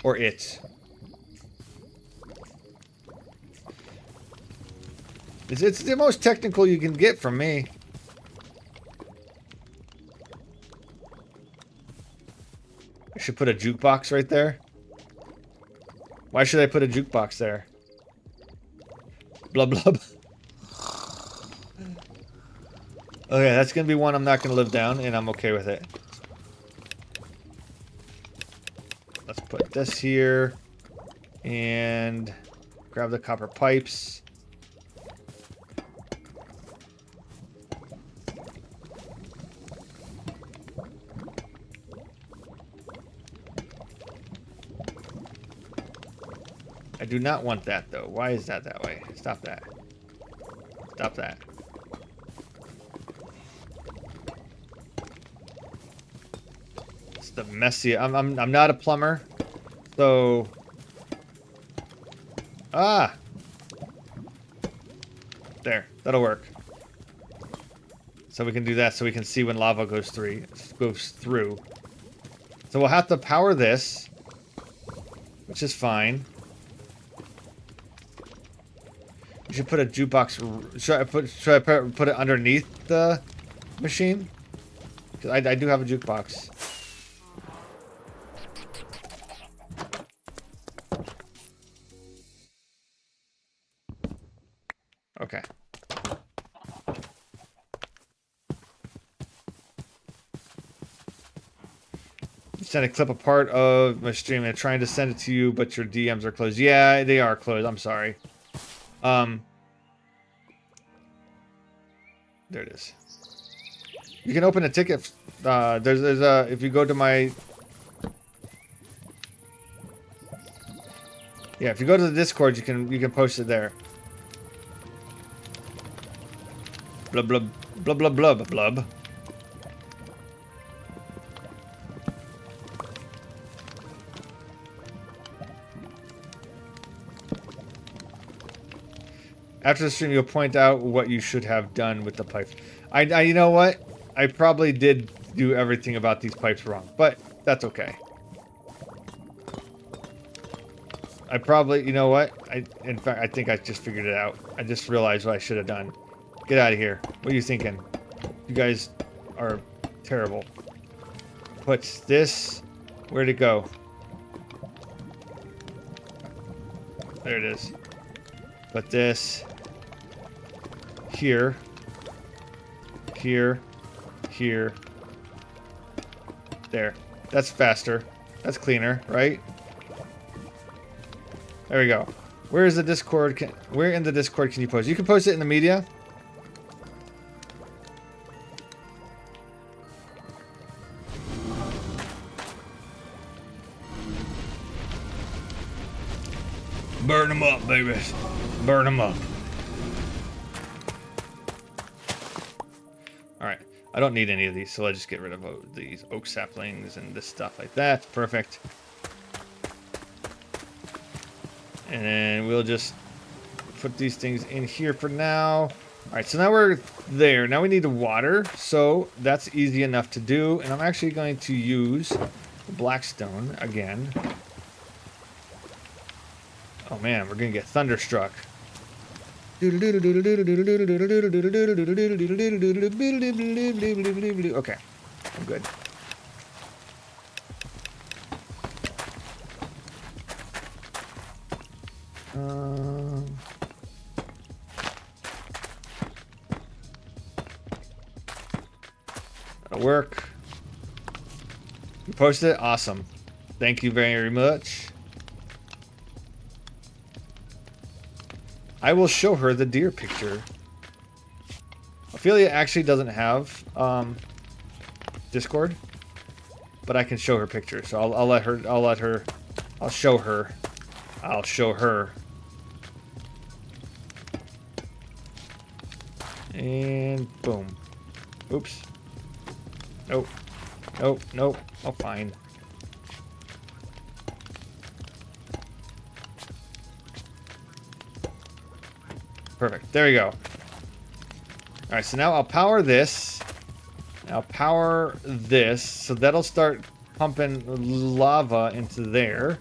Or it. It's the most technical you can get from me. I should put a jukebox right there. Why should I put a jukebox there? Blub, blub. Okay, that's going to be one I'm not going to live down, and I'm okay with it. Let's put this here. And grab the copper pipes. I do not want that, though. Why is that that way? Stop that. Stop that. The messy. I'm not a plumber, so there, that'll work. So we can do that, so we can see when lava goes through. So we'll have to power this, which is fine. We should put a jukebox. Should I put it underneath the machine? Because I do have a jukebox. Okay. Send a clip a part of my stream. I'm trying to send it to you, but your DMs are closed. Yeah, they are closed. I'm sorry. There it is. You can open a ticket. There's a, if you go to my, yeah, if you go to the Discord, you can post it there. Blub blub blub blub blub blub. After the stream, you'll point out what you should have done with the pipes. I you know what? I probably did do everything about these pipes wrong, but that's okay. I probably, you know what? In fact, I think I just figured it out. I just realized what I should have done. Get out of here. What are you thinking? You guys are terrible. Puts this, where'd it go? There it is. Put this here, here, here, there. That's faster. That's cleaner, right? There we go. Where is the Discord? Where in the Discord can you post? You can post it in the media. Burn them up, baby. Burn them up. Alright. I don't need any of these, so let's just get rid of these oak saplings and this stuff like that. Perfect. And then we'll just put these things in here for now. Alright, so now we're there. Now we need the water, so that's easy enough to do. And I'm actually going to use the blackstone again. Oh man, we're gonna get thunderstruck. Okay, I'm good. That'll work. You posted it? Awesome. Thank you very much. I will show her the deer picture. Ophelia actually doesn't have Discord, but I can show her picture. So I'll let her. I'll show her. I'll show her. And boom. Oops. Nope. Nope. Nope. Oh, fine. Perfect. There we go. All right, so now I'll power this. I'll power this, so that'll start pumping lava into there.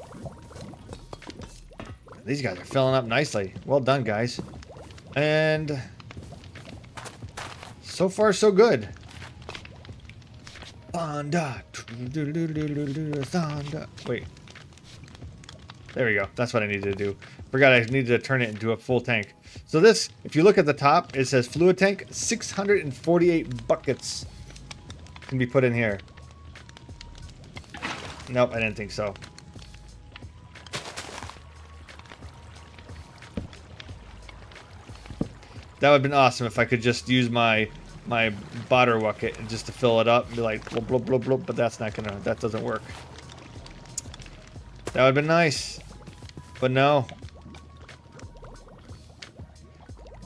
These guys are filling up nicely. Well done, guys. And so far, so good. Thunder. Thunder. Wait. There we go. That's what I needed to do. Forgot I needed to turn it into a full tank. So this, if you look at the top, it says fluid tank. 648 buckets can be put in here. Nope, I didn't think so. That would have been awesome if I could just use my butter bucket just to fill it up and be like blub blub blub blub, but that's not gonna, that doesn't work. That would have been nice, but no.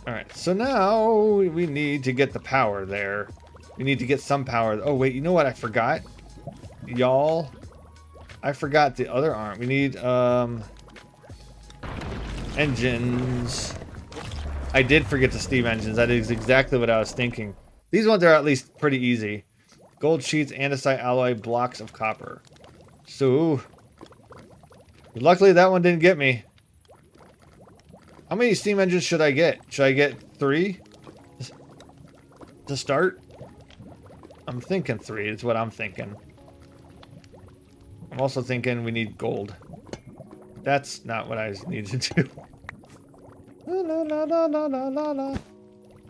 Alright, so now we need to get the power there. We need to get some power. Oh wait, you know what I forgot? Y'all, I forgot the other arm. We need engines. I did forget the steam engines. That is exactly what I was thinking. These ones are at least pretty easy. Gold sheets, andesite alloy, blocks of copper. So, luckily that one didn't get me. How many steam engines should I get? Should I get 3 to start? I'm thinking 3 is what I'm thinking. I'm also thinking we need gold. That's not what I needed to do. La la la la la la la.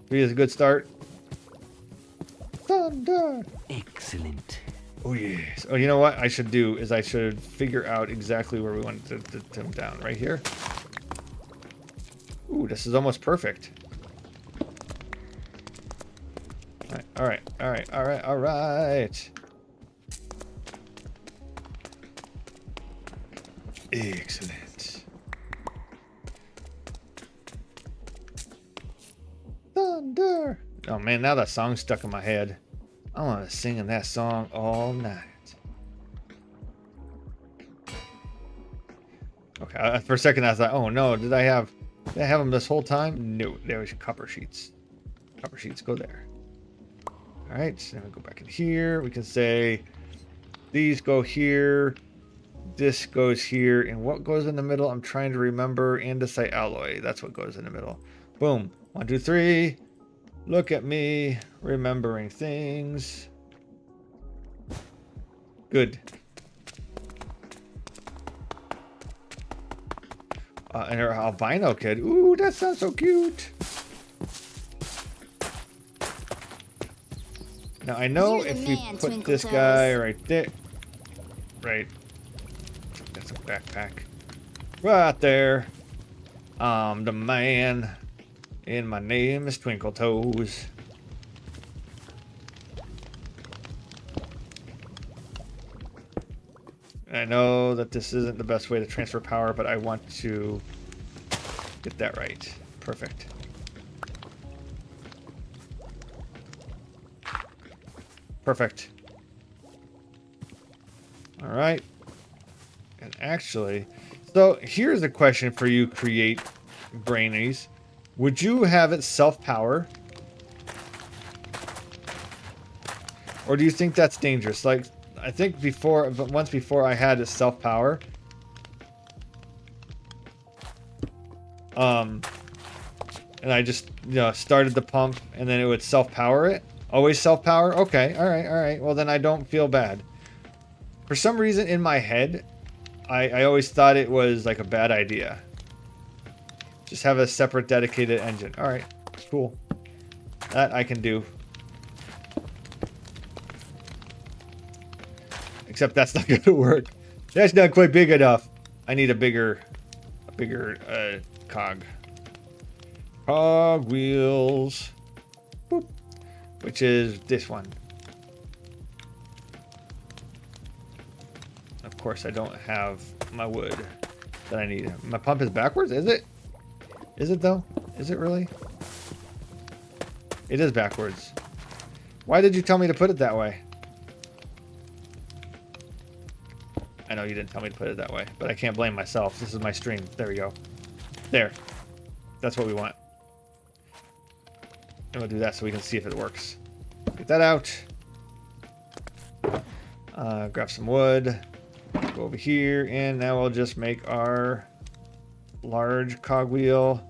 3 is a good start. Thunder. Excellent. Oh yes. Oh, you know what I should do is I should figure out exactly where we want to them down. Right here. Ooh, this is almost perfect. All right, all right, all right, all right. Excellent. Thunder. Oh man, now that song's stuck in my head. I want to sing in that song all night. Okay, for a second I was like, oh no, did I have them this whole time? No, there was copper sheets. Copper sheets, go there. All right, so now we go back in here. We can say these go here. This goes here, and what goes in the middle? I'm trying to remember. Andesite alloy. That's what goes in the middle. Boom. 1, 2, 3. Look at me remembering things. Good. And her albino kid. Ooh, that sounds so cute. Now I know if we put this guy right there, right. That's a backpack. Right there. The man. And my name is Twinkle Toes. I know that this isn't the best way to transfer power, but I want to get that right. Perfect. Perfect. All right. And actually, so here's a question for you, create brainies. Would you have it self-power? Or do you think that's dangerous? Like, I think before, but once before I had it self-power. And I just, started the pump and then it would self-power it. Always self-power? Okay, all right. Well, then I don't feel bad. For some reason in my head, I always thought it was like a bad idea. Just have a separate dedicated engine. All right, cool. That I can do. Except that's not going to work. That's not quite big enough. I need a bigger cog. Cog wheels. Boop. Which is this one. Of course, I don't have my wood that I need. My pump is backwards, is it? Is it though? Is it really? It is backwards. Why did you tell me to put it that way? I know you didn't tell me to put it that way, but I can't blame myself. This is my stream. There we go. There. That's what we want. And we'll do that so we can see if it works. Get that out. Grab some wood. Go over here, and now we'll just make our large cogwheel.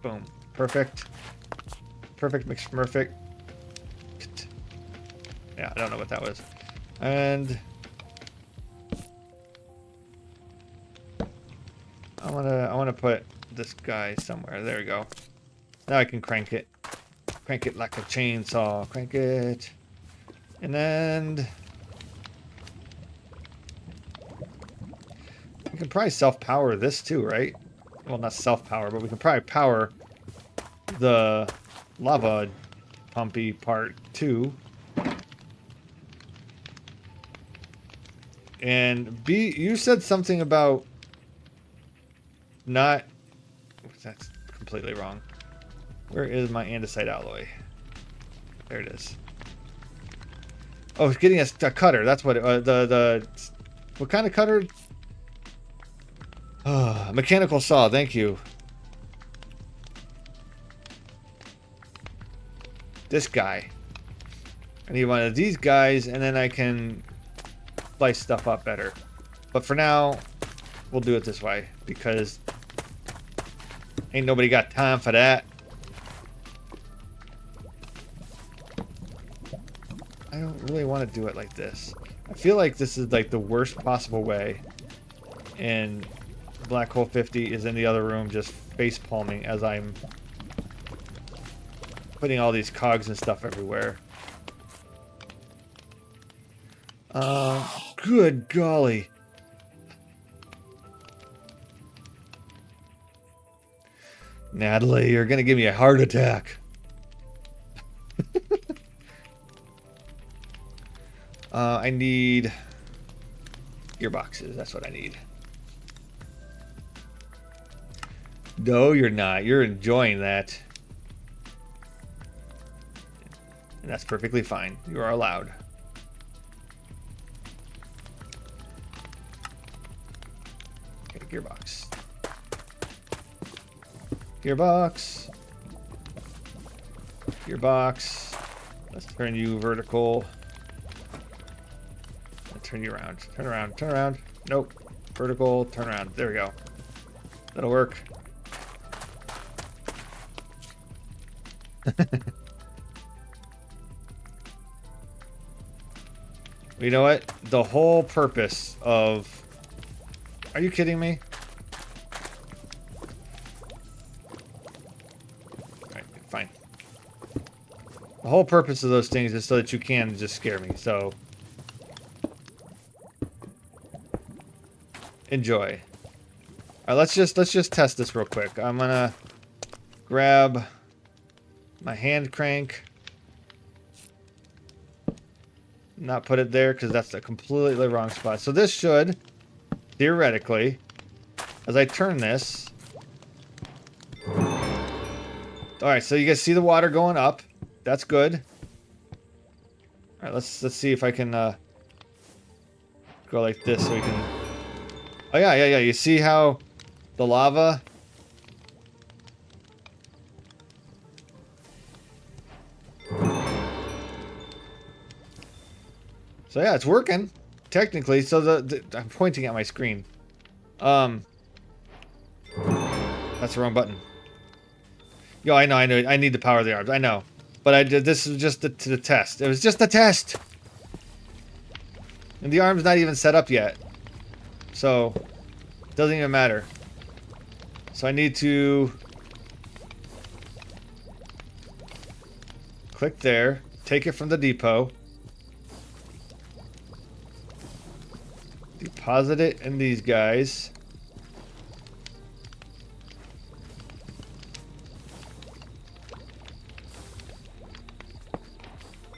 Boom. Perfect. Perfect. Mix perfect. Yeah, I don't know what that was. And I wanna put this guy somewhere. There we go. Now I can crank it. Crank it like a chainsaw. Crank it. And then we can probably self-power this too, right? Well, not self-power, but we can probably power the lava pumpy part too. And B, you said something about not... That's completely wrong. Where is my andesite alloy? There it is. Oh, it's getting a cutter. That's what it, what kind of cutter? Mechanical saw. Thank you. This guy. I need one of these guys, and then I can slice stuff up better. But for now, we'll do it this way because ain't nobody got time for that. I don't really want to do it like this. I feel like this is like the worst possible way. And Black Hole 50 is in the other room just face palming as I'm putting all these cogs and stuff everywhere. Good golly. Natalie, you're gonna give me a heart attack. I need gearboxes. That's what I need. No, you're not. You're enjoying that. And that's perfectly fine. You are allowed. Okay, gearbox. Gearbox. Gearbox. Let's turn you vertical. Let's turn you around. Turn around. Turn around. Nope. Vertical. Turn around. There we go. That'll work. You know what? The whole purpose of... Are you kidding me? Alright, fine. The whole purpose of those things is so that you can just scare me, so... Enjoy. Alright, let's just test this real quick. I'm gonna grab my hand crank. Not put it there because that's a completely wrong spot. So this should, theoretically, as I turn this. Alright, so you guys see the water going up. That's good. Alright, let's see if I can go like this so we can... Oh yeah. You see how the lava... So yeah, it's working, technically. So I'm pointing at my screen. That's the wrong button. Yo, I know. I need to power the arms. I know, but I did. This is just the test. It was just a test, and the arm's not even set up yet, so it doesn't even matter. So I need to click there, take it from the depot. Deposit it in these guys.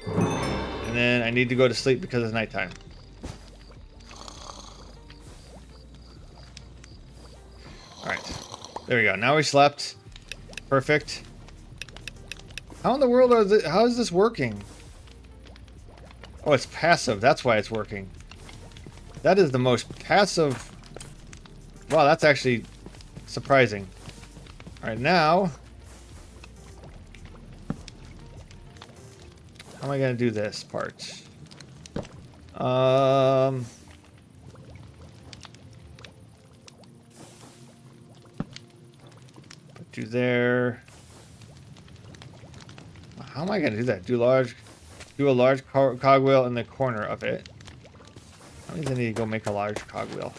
And then I need to go to sleep because it's nighttime. Alright. There we go. Now we slept. Perfect. How in the world how is this working? Oh, it's passive. That's why it's working. That is the most passive... Wow, that's actually surprising. Alright, now... How am I going to do this part? Put you there. How am I going to do that? Do a large cogwheel in the corner of it. That means I need to go make a large cogwheel.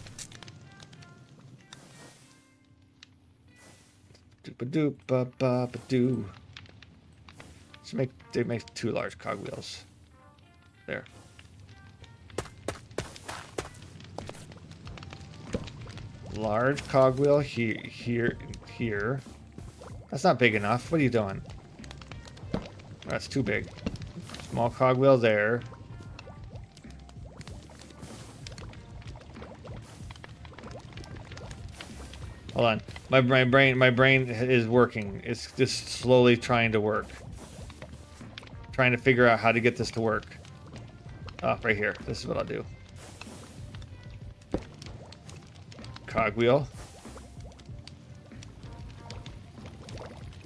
Doop ba ba ba doo. They make 2 large cogwheels. There. Large cogwheel here. That's not big enough. What are you doing? That's too big. Small cogwheel there. Hold on. My brain is working. It's just slowly trying to work. Trying to figure out how to get this to work. Oh, right here. This is what I'll do. Cogwheel.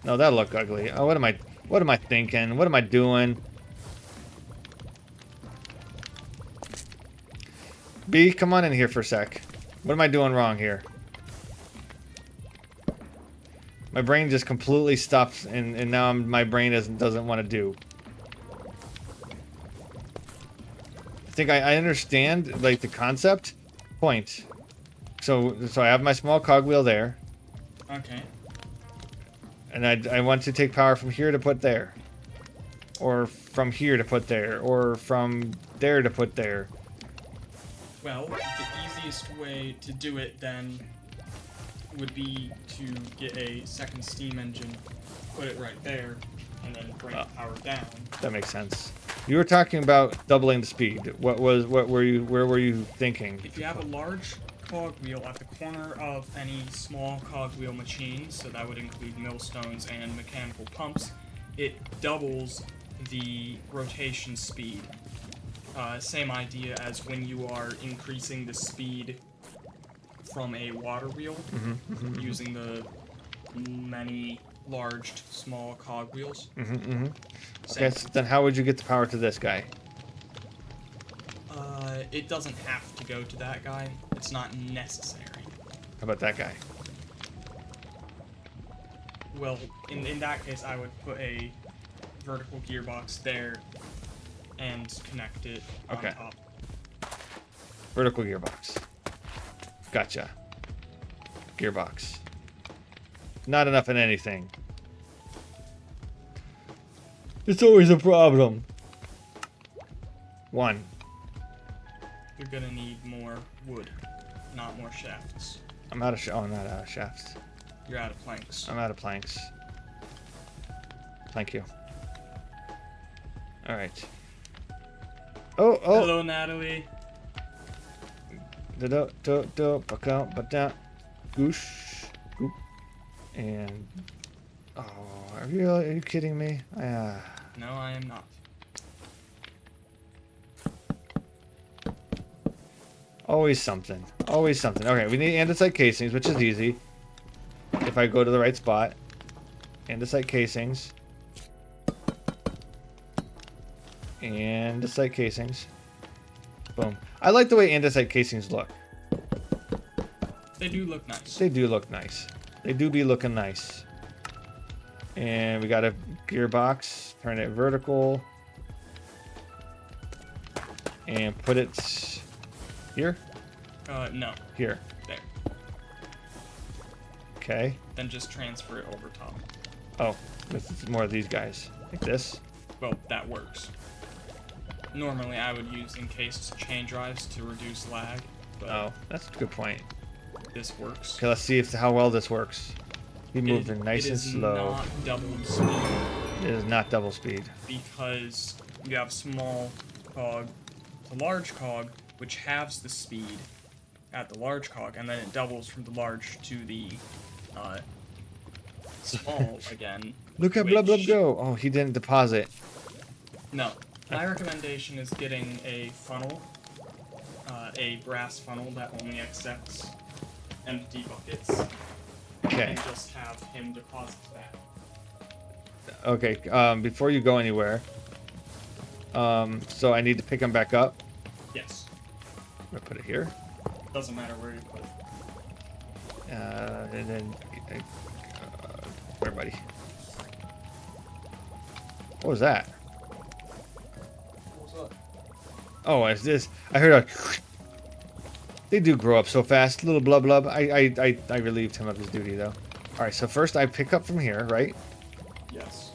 No, that'll look ugly. Oh, what am I thinking? What am I doing? B, come on in here for a sec. What am I doing wrong here? My brain just completely stops, and now my brain doesn't want to do. I think I understand, like, the concept. Point. So I have my small cogwheel there. Okay. And I want to take power from here to put there. Or from here to put there. Or from there to put there. Well, the easiest way to do it then would be to get a second steam engine, put it right there, and then bring the power down. That makes sense. You were talking about doubling the speed. Where were you thinking? If you have a large cogwheel at the corner of any small cogwheel machine, so that would include millstones and mechanical pumps, it doubles the rotation speed. Same idea as when you are increasing the speed from a water wheel using the many large, small cogwheels. Okay, so then how would you get the power to this guy? It doesn't have to go to that guy. It's not necessary. How about that guy? Well, in that case, I would put a vertical gearbox there and connect it on Okay. top. Vertical gearbox. Gotcha. Gearbox. Not enough in anything. It's always a problem. One. You're gonna need more wood, not more shafts. I'm out of I'm not out of shafts. You're out of planks. I'm out of planks. Thank you. All right. Oh. Hello, Natalie. Goosh. Goop. And are you kidding me? No, I am not. Always something. Always something. Okay, we need andesite casings, which is easy. If I go to the right spot. Andesite casings. Andesite casings. Boom. I like the way andesite casings look. They do look nice. They do look nice. They do be looking nice. And we got a gearbox. Turn it vertical. And put it here? No. Here. There. Okay. Then just transfer it over top. Oh, this is more of these guys. Like this. Well, that works. Normally, I would use encased chain drives to reduce lag, but Oh, that's a good point. this works. Okay, let's see how well this works. Be moving nice it and is slow. not double speed It is not double speed. because you have small cog to large cog, which halves the speed at the large cog, and then it doubles from the large to the small again. Look at which- Blublub go. Oh, he didn't deposit. No. My recommendation is getting a funnel, a brass funnel that only accepts empty buckets, Okay. and just have him deposit that. Okay. Before you go anywhere. So I need to pick him back up. Yes. I'm gonna put it here. Doesn't matter where you put it. And then where, buddy? What was that? What's up? Oh, it's this. I heard a. They do grow up so fast. Little Blublub. I relieved him of his duty though. All right. So first I pick up from here, right? Yes.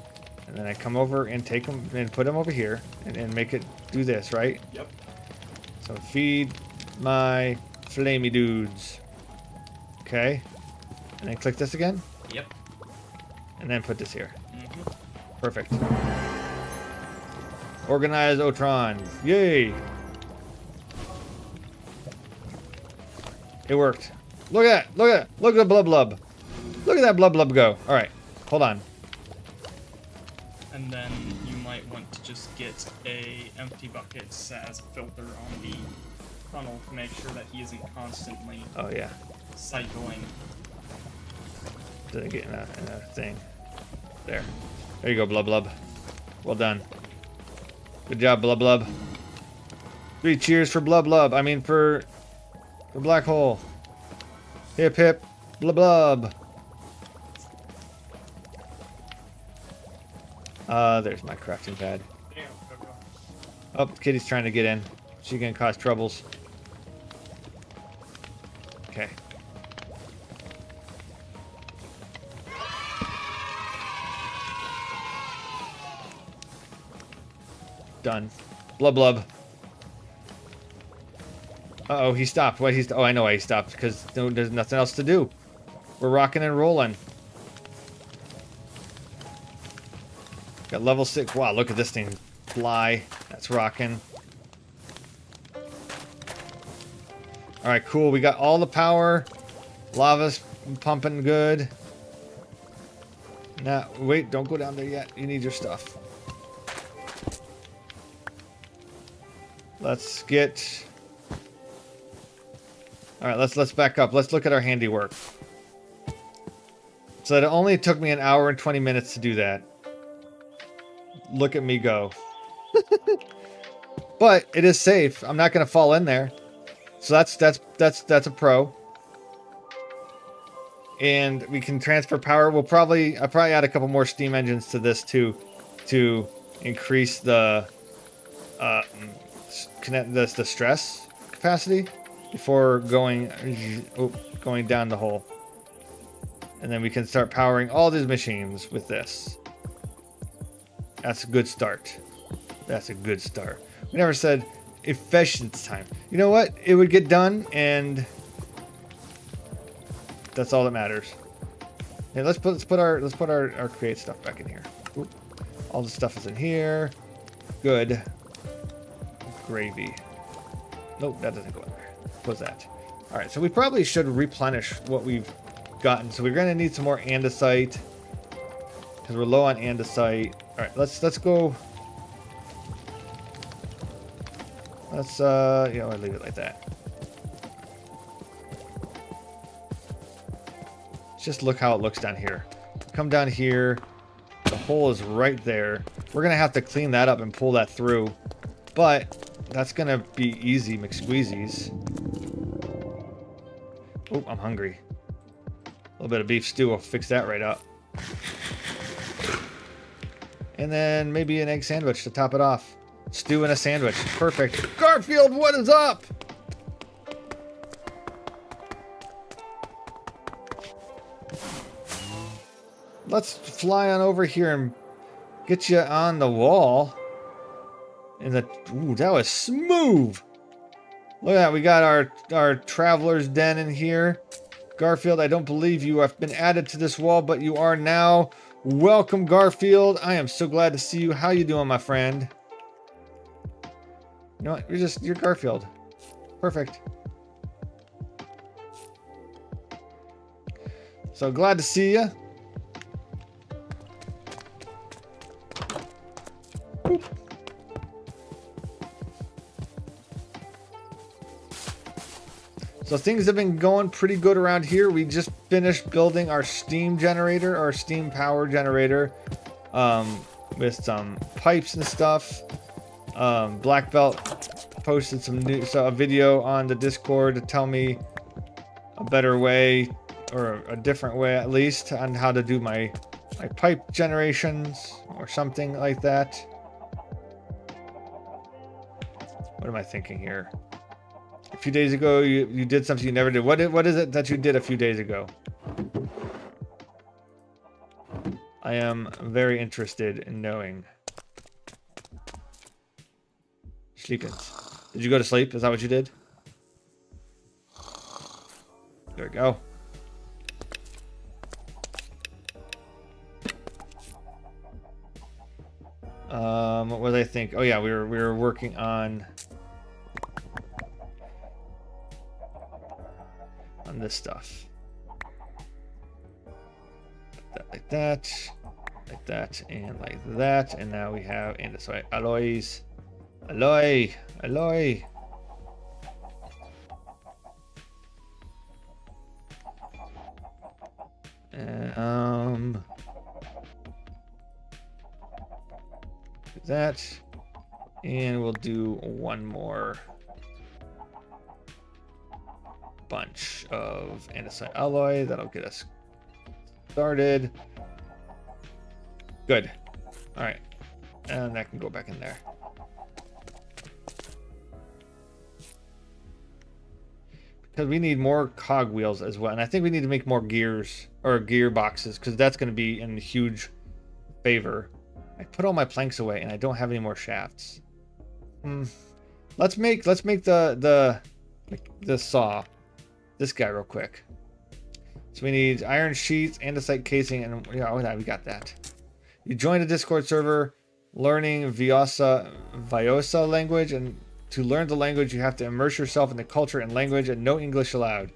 And then I come over and take him and put him over here and make it do this, right? Yep. So feed my flamey dudes. Okay. And then click this again. Yep. And then put this here. Mm-hmm. Perfect. Organize Otron. Yay! It worked. Look at that! Look at that! Look at the Blublub! Look at that Blublub go! Alright, hold on. And then you might want to just get a empty bucket as a filter on the funnel to make sure that he isn't constantly Oh yeah. cycling. Did I get in a thing? There. There you go, Blublub. Well done. Good job, Blublub. 3 cheers for Blublub. I mean for Black Hole. Hip hip, Blublub. There's my crafting pad. Damn, go, go. Oh, Kitty's trying to get in. She's gonna cause troubles. Okay. Done. Blublub. Uh-oh, he stopped. Why oh, I know why he stopped. Because there's nothing else to do. We're rocking and rolling. Got level 6. Wow, look at this thing fly. That's rocking. All right, cool. We got all the power. Lava's pumping good. Now, wait, don't go down there yet. You need your stuff. Let's get... All right, let's back up. Let's look at our handiwork. So it only took me an hour and 20 minutes to do that. Look at me go. But it is safe. I'm not going to fall in there. So that's a pro. And we can transfer power. I'll probably add a couple more steam engines to this too, to increase the the stress capacity before going down the hole. And then we can start powering all these machines with this. That's a good start. That's a good start. We never said efficiency time. You know what? It would get done, and that's all that matters. Yeah, let's put our create stuff back in here. Oop. All the stuff is in here. Good. Gravy. Nope, that doesn't go in there. What's that? All right, so we probably should replenish what we've gotten. So we're gonna need some more andesite because we're low on andesite. All right, let's go. Let's you know, I'll leave it like that. Just look how it looks down here. Come down here. The hole is right there. We're gonna have to clean that up and pull that through, but that's gonna be easy McSqueezies. Oh, I'm hungry. A little bit of beef stew will fix that right up. And then maybe an egg sandwich to top it off. Stew and a sandwich. Perfect. Garfield, what is up? Let's fly on over here and get you on the wall. And ooh, that was smooth. Look at that. We got our traveler's den in here. Garfield, I don't believe you have been added to this wall, but you are now. Welcome, Garfield. I am so glad to see you. How you doing, my friend? You know what? You're Garfield. Perfect. So glad to see you. Boop. So things have been going pretty good around here. We just finished building our steam generator, our steam power generator, with some pipes and stuff. Black Belt posted a video on the Discord to tell me a better way, or a different way at least, on how to do my pipe generations or something like that. What am I thinking here? A few days ago, you did something you never did. What is it that you did a few days ago? I am very interested in knowing. Sleeping. Did you go to sleep? Is that what you did? There we go. What was I think? Oh yeah, we were working on this stuff. Like that, and like that, and now we have andesite alloys. Alloy. That, and we'll do one more bunch of andesite alloy. That'll get us started. Good. All right, and that can go back in there. Because we need more cogwheels as well, and I think we need to make more gears or gearboxes, because that's going to be in huge favor. I put all my planks away, and I don't have any more shafts. Let's make the saw. This guy real quick. So we need iron sheets, andesite casing, and yeah, we got that. You joined a Discord server. learning Viosa language, and to learn the language you have to immerse yourself in the culture and language, and no English allowed.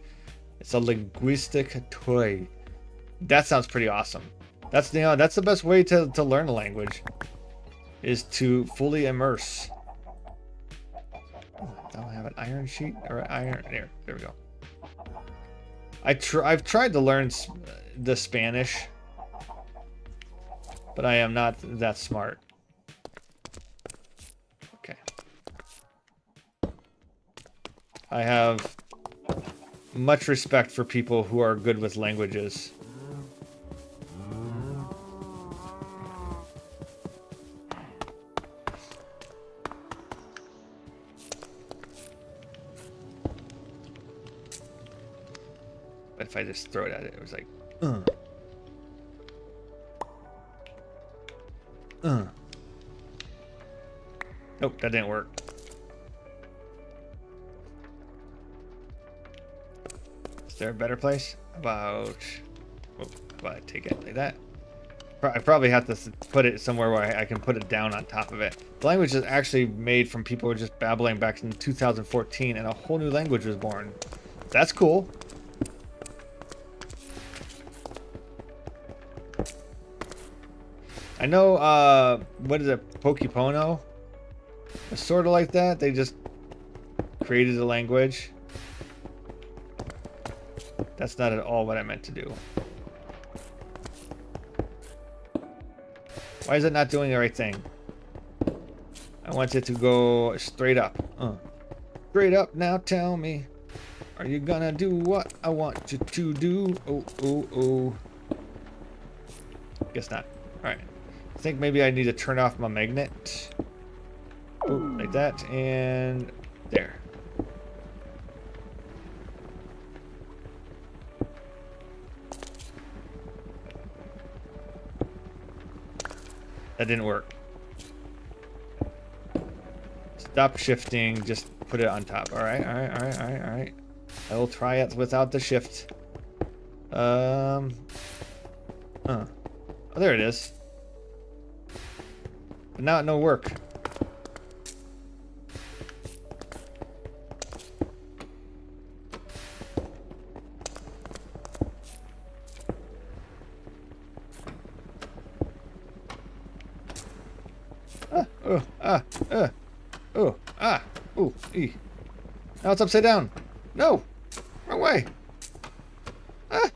It's a linguistic toy. That sounds pretty awesome. That's that's the best way to learn a language, is to fully immerse. I don't have an iron sheet or iron. There we go. I've tried to learn the Spanish, but I am not that smart. Okay. I have much respect for people who are good with languages. But if I just throw it at it, it was like, Nope, that didn't work. Is there a better place? How about I take it like that? I probably have to put it somewhere where I can put it down on top of it. The language is actually made from people who were just babbling back in 2014, and a whole new language was born. That's cool. I know, what is it, Pokepono? It's sort of like that. They just created a language. That's not at all what I meant to do. Why is it not doing the right thing? I want it to go straight up. Straight up, now tell me. Are you gonna do what I want you to do? Oh. Guess not. Alright. I think maybe I need to turn off my magnet. Oh, like that, and there. That didn't work. Stop shifting, just put it on top. Alright. I will try it without the shift. Oh, there it is. But now it no work. Now it's upside down. No! Wrong way! I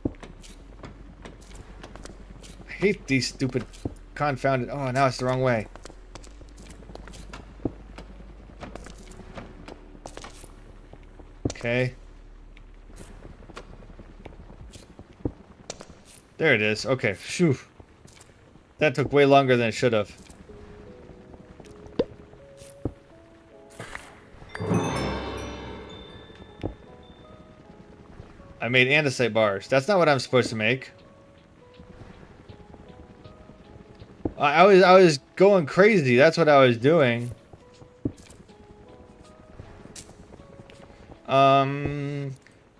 hate these stupid confounded... Oh, now it's the wrong way. Okay. There it is. Okay. Phew. That took way longer than it should have. I made andesite bars. That's not what I'm supposed to make. I was going crazy. That's what I was doing.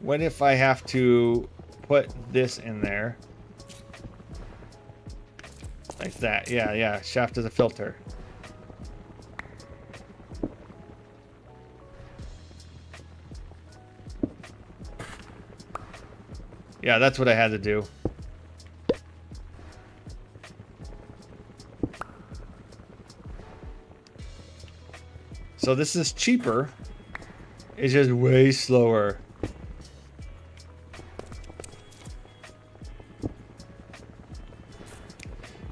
What if I have to put this in there? Like that. Yeah. Shaft as a filter. Yeah, that's what I had to do. So this is cheaper. It's just way slower.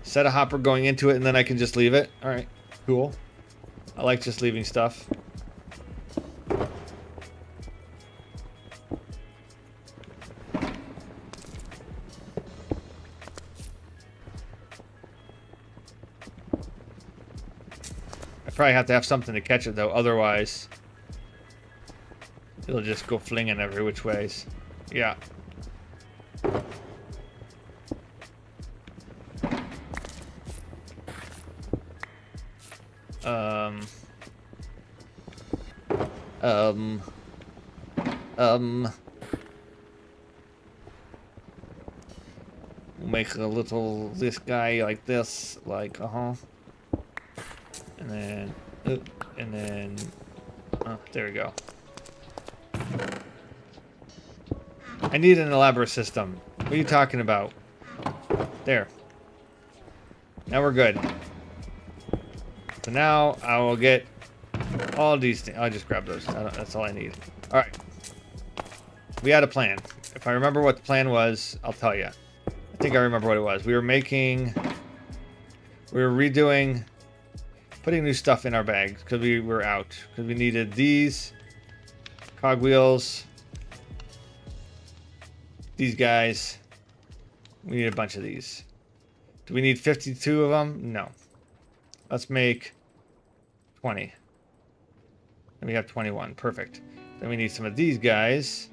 Set a hopper going into it, and then I can just leave it. All right, cool. I like just leaving stuff. Probably have to have something to catch it though, otherwise it'll just go flinging every which ways. Yeah. We'll make a little this guy like this, like And then, and then, oh, there we go. I need an elaborate system. What are you talking about? There. Now we're good. So now I will get all these things. I'll just grab those. That's all I need. All right. We had a plan. If I remember what the plan was, I'll tell you. I think I remember what it was. We were redoing, putting new stuff in our bags because we were out. Because we needed these cogwheels, these guys. We need a bunch of these. Do we need 52 of them? No. Let's make 20. And we have 21. Perfect. Then we need some of these guys.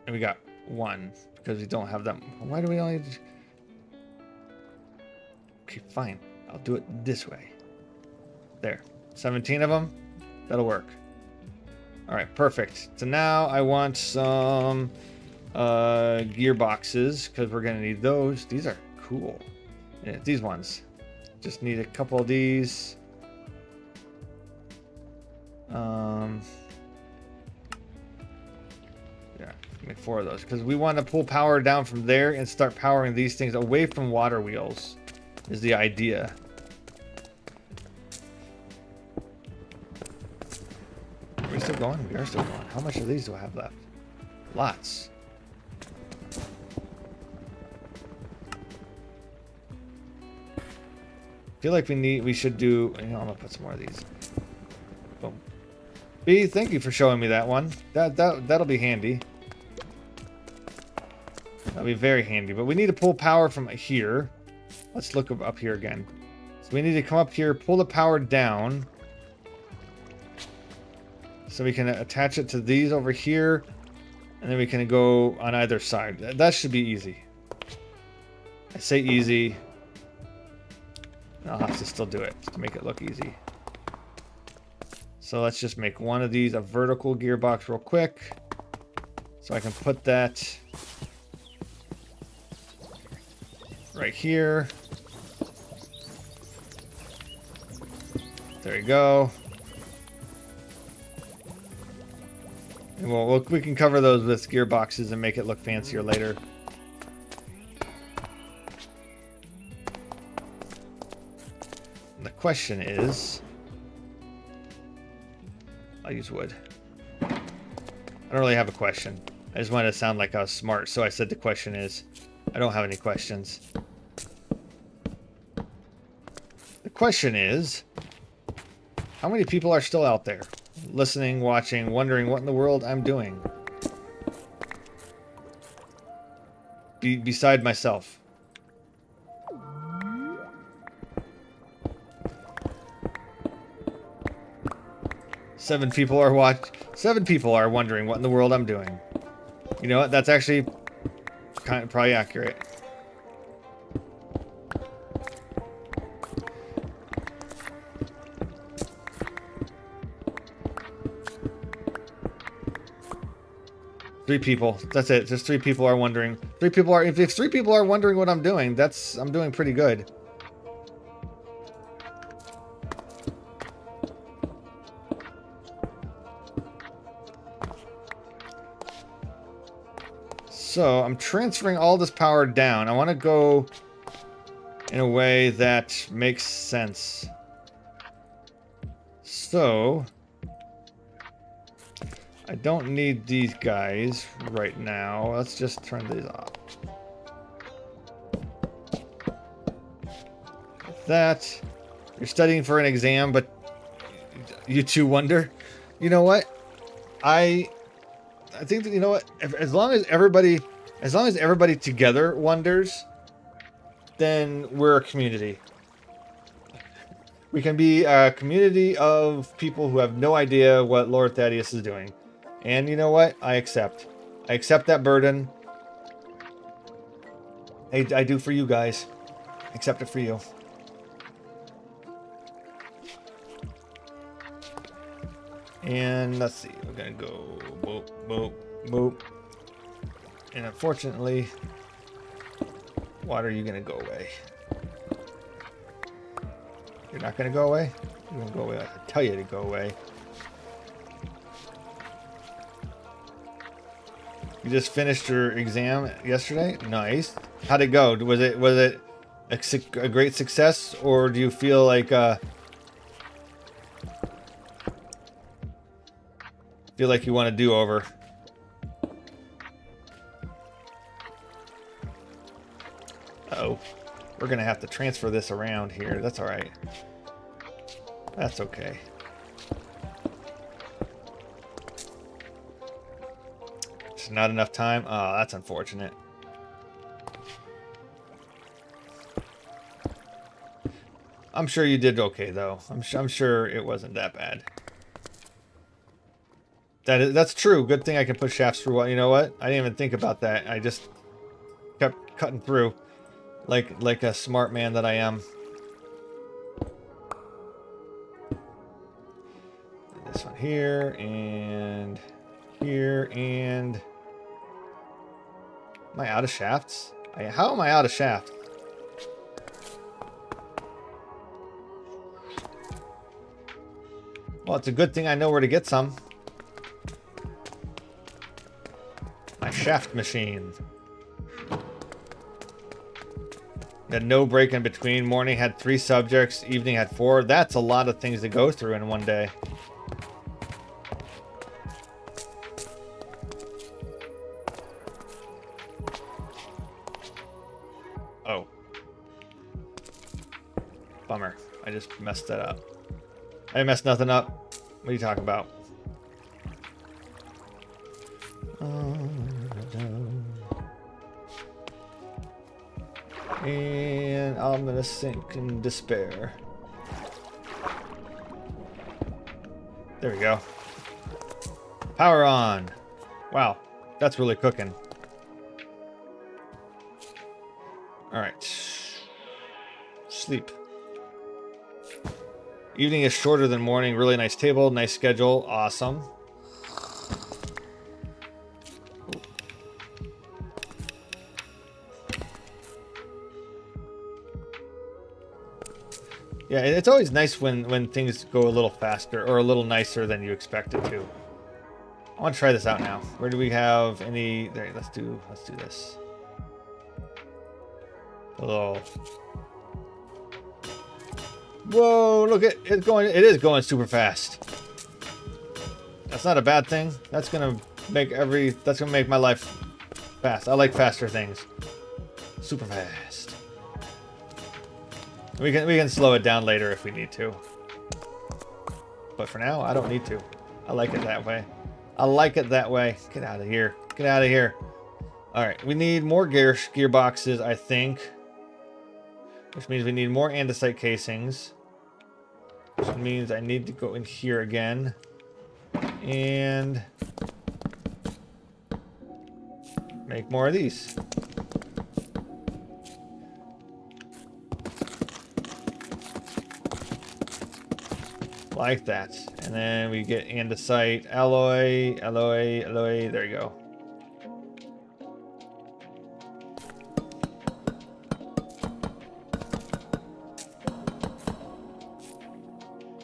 And we got one because we don't have them. Why do we only... Okay, fine. I'll do it this way. There. 17 of them. That'll work. All right, perfect. So now I want some gearboxes because we're going to need those. These are cool. Yeah, these ones. Just need a couple of these. Yeah, make 4 of those because we want to pull power down from there and start powering these things away from water wheels is the idea. Are we still going? We are still going. How much of these do I have left? Lots. I feel like we should do, you know, I'm gonna put some more of these. Boom. B, thank you for showing me that one. That'll be handy. That'll be very handy. But we need to pull power from here. Let's look up here again. So we need to come up here, pull the power down. So we can attach it to these over here. And then we can go on either side. That should be easy. I say easy. I'll have to still do it to make it look easy. So let's just make one of these a vertical gearbox real quick. So I can put that right here. There you go. And we can cover those with gearboxes and make it look fancier later. The question is, I'll use wood. I don't really have a question. I just wanted to sound like I was smart, so I said the question is. I don't have any questions. The question is, how many people are still out there? Listening, watching, wondering what in the world I'm doing. Beside myself. Seven people are wondering what in the world I'm doing. You know what? That's actually probably accurate. Three people. That's it. Just 3 people are wondering. If 3 people are wondering what I'm doing, I'm doing pretty good. So I'm transferring all this power down. I want to go in a way that makes sense. So I don't need these guys right now. Let's just turn these off. Like that. You're studying for an exam, but you two wonder. You know what? I think that, you know what? As long as everybody together wonders, then we're a community. We can be a community of people who have no idea what Lord Thaddius is doing. And you know what? I accept that burden. I do for you guys. Accept it for you. And let's see. We're gonna go boop, boop, boop. And unfortunately, water, you're gonna go away. You're not gonna go away? You're gonna go away. I tell you to go away. You just finished your exam yesterday? Nice. How'd it go? Was it a great success, or do you feel like you want to do over? Uh-oh. We're gonna have to transfer this around here. That's all right. That's okay. Just not enough time. Oh, that's unfortunate. I'm sure you did okay though. I'm sure it wasn't that bad. That's true. Good thing I can put shafts through. You know what? I didn't even think about that. I just kept cutting through, like a smart man that I am. This one here and here and. Am I out of shafts? How am I out of shafts? Well, it's a good thing I know where to get some. My shaft machine. Had no break in between. Morning had 3 subjects. Evening had 4. That's a lot of things to go through in one day. Oh. Bummer. I just messed that up. I messed nothing up. What are you talking about? And I'm gonna sink in despair. There we go. Power on. Wow, that's really cooking. All right. Sleep. Evening is shorter than morning. Really nice table, nice schedule. Awesome. Yeah, it's always nice when things go a little faster or a little nicer than you expect it to. I want to try this out now. Where do we have any? There, let's do this. A little. Whoa! Look at it going. It is going super fast. That's not a bad thing. That's gonna make my life fast. I like faster things. Super fast. We can slow it down later if we need to. But for now, I don't need to. I like it that way. I like it that way. Get out of here. Get out of here. All right, we need more gearboxes, I think. Which means we need more andesite casings. Which means I need to go in here again. And make more of these. Like that. And then we get andesite, alloy. There you go.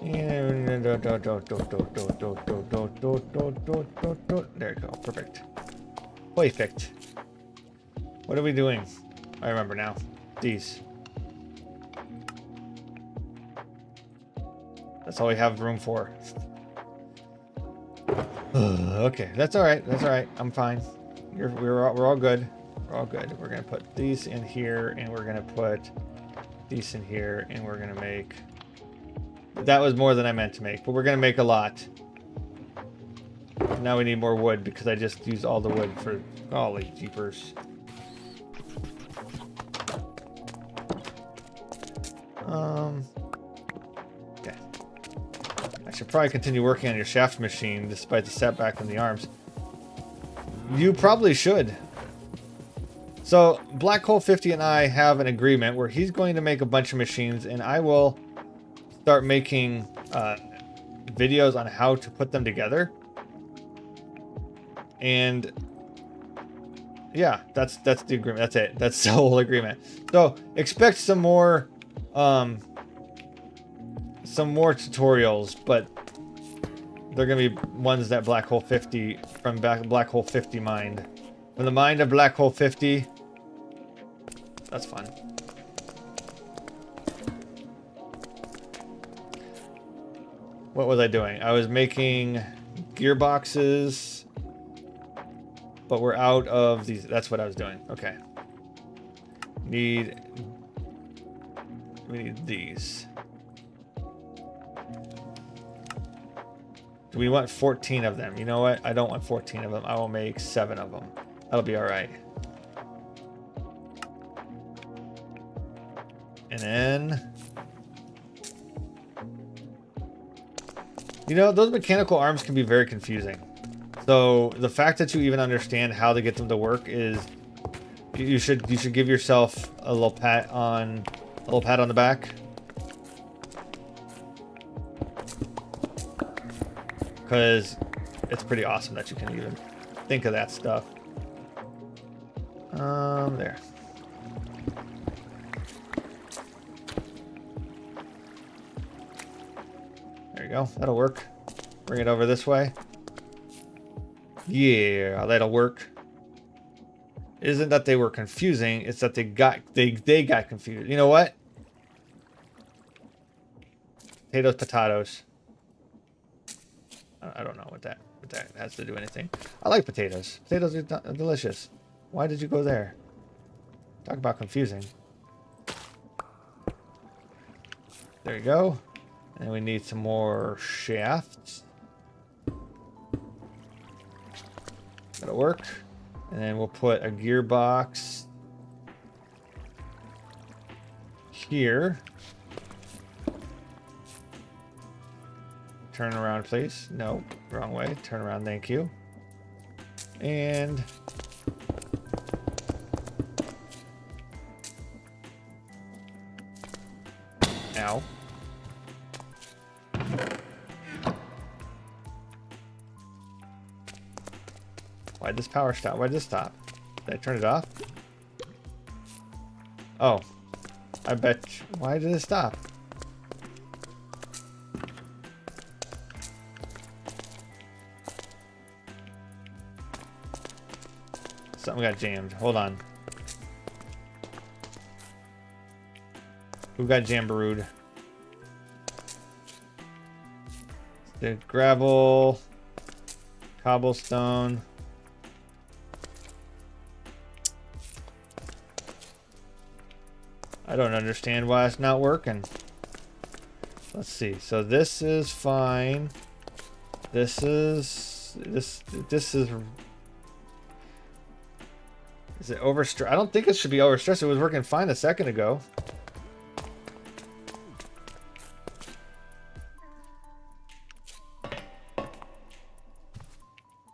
And there you go. Perfect. Perfect. What are we doing? I remember now. These. That's all we have room for. Okay, that's all right. That's all right. I'm fine. We're all good. We're all good. We're gonna put these in here, and we're gonna put these in here, and we're gonna make. That was more than I meant to make, but we're gonna make a lot. Now we need more wood because I just used all the wood for. Holy jeepers. Okay. I should probably continue working on your shaft machine despite the setback from the arms. You probably should. So Black Hole 50 and I have an agreement where he's going to make a bunch of machines and I will start making videos on how to put them together. And yeah, that's the agreement. That's it. That's the whole agreement. So expect some more some more tutorials, but they're gonna be ones that Black Hole 50 from Black Hole 50 mined. From the mind of Black Hole 50. That's fun. What was I doing? I was making gearboxes, but we're out of these. That's what I was doing. Okay. We need these. Do we want 14 of them? You know what? I don't want 14 of them. I will make 7 of them. That'll be all right. And then, you know, those mechanical arms can be very confusing. So the fact that you even understand how to get them to work is, you should give yourself a little pat on the back. Because it's pretty awesome that you can even think of that stuff. There. There you go. That'll work. Bring it over this way. Yeah, that'll work. It isn't that they were confusing, it's that they got confused. You know what? Potatoes. I don't know what that has to do anything. I like potatoes. Potatoes are delicious. Why did you go there? Talk about confusing. There you go. And we need some more shafts. That'll work. And then we'll put a gearbox here. Turn around, please. No, wrong way. Turn around, thank you. And ow. Why'd this power stop? Why'd this stop? Did I turn it off? Oh, I bet. Why did it stop? Something got jammed. Hold on. Who got jambarooed? The gravel, cobblestone. I don't understand why it's not working. Let's see. So this is fine. This is it overstressed? I don't think it should be overstressed. It was working fine a second ago.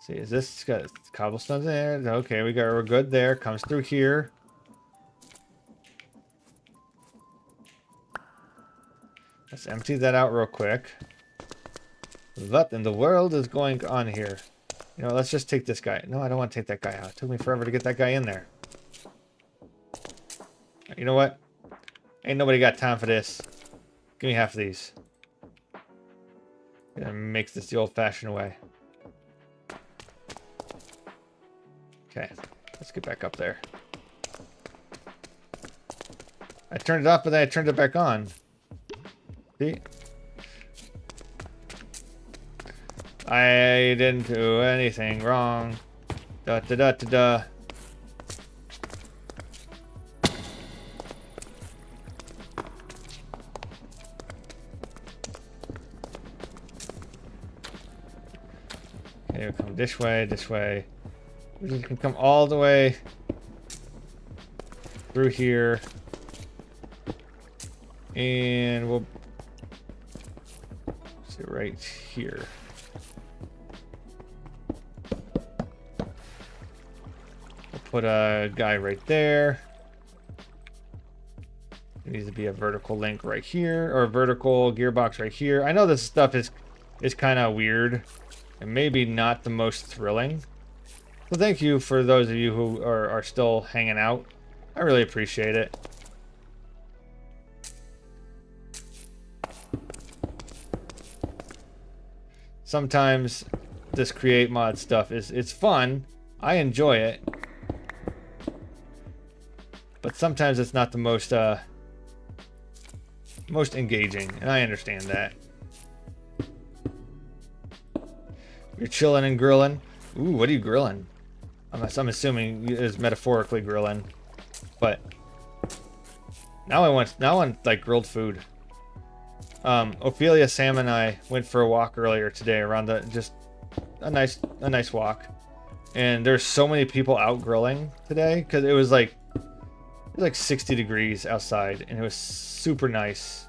See, is this got cobblestones in there? Okay, we're good there. Comes through here. Let's empty that out real quick. What in the world is going on here? You know, let's just take this guy. No, I don't want to take that guy out. It took me forever to get that guy in there. You know what? Ain't nobody got time for this. Give me half of these. Gonna make this the old-fashioned way. Okay, let's get back up there. I turned it off, but then I turned it back on. See? I didn't do anything wrong. Da da da da da. Okay, we'll come this way, this way. We can come all the way through here. And we'll sit right here. Put a guy right there. It needs to be a vertical link right here, or a vertical gearbox right here. I know this stuff is kind of weird and maybe not the most thrilling. So thank you for those of you who are still hanging out. I really appreciate it. sometimes this create mod stuff it's fun. I enjoy it. But sometimes it's not the most most engaging, and I understand that. You're chilling and grilling. Ooh, what are you grilling? I'm assuming it's metaphorically grilling, but now I want like grilled food. Ophelia, Sam, and I went for a walk earlier today around the just a nice walk, and there's so many people out grilling today because it was like 60 degrees outside, and it was super nice.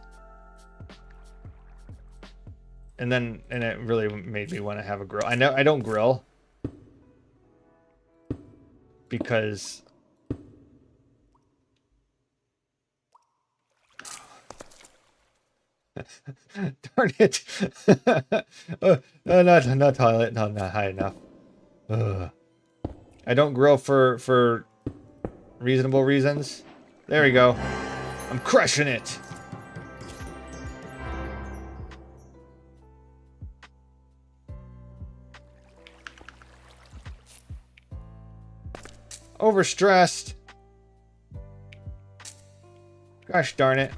And it really made me want to have a grill. I know I don't grill because darn it. Not toilet, not high enough. Ugh. I don't grill for reasonable reasons. There we go. I'm crushing it. Overstressed. Gosh darn it.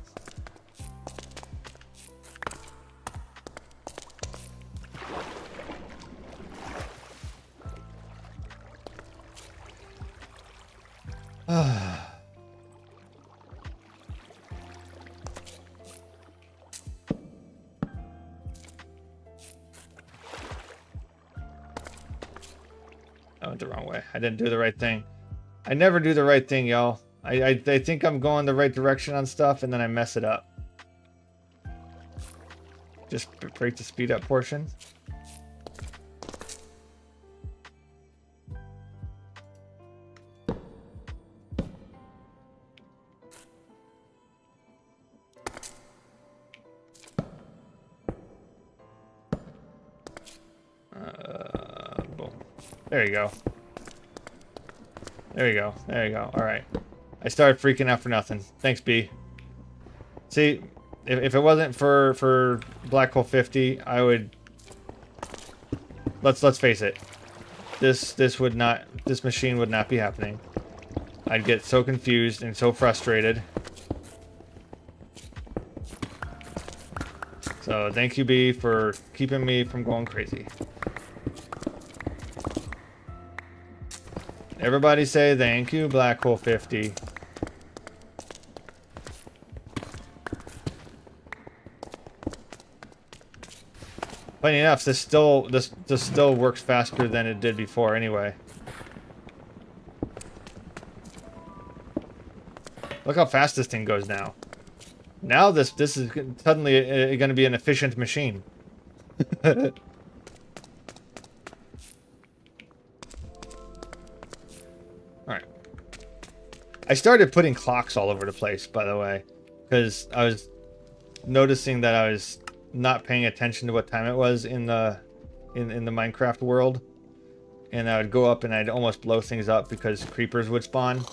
I went the wrong way. I didn't do the right thing. I never do the right thing, y'all. I think I'm going the right direction on stuff, and then I mess it up. Just break the speed up portion. Boom. There you go. There you go. There you go. All right. I started freaking out for nothing. Thanks, B. See, if it wasn't for Black Hole 50, I would. Let's face it. This machine would not be happening. I'd get so confused and so frustrated. So thank you, B, for keeping me from going crazy. Everybody say thank you, Black Hole 50. Funny enough, this still works faster than it did before anyway. Look how fast this thing goes now. Now this is suddenly going to be an efficient machine. Alright. I started putting clocks all over the place, by the way, because I was noticing that I was not paying attention to what time it was in the Minecraft world, and I would go up and I'd almost blow things up because creepers would spawn.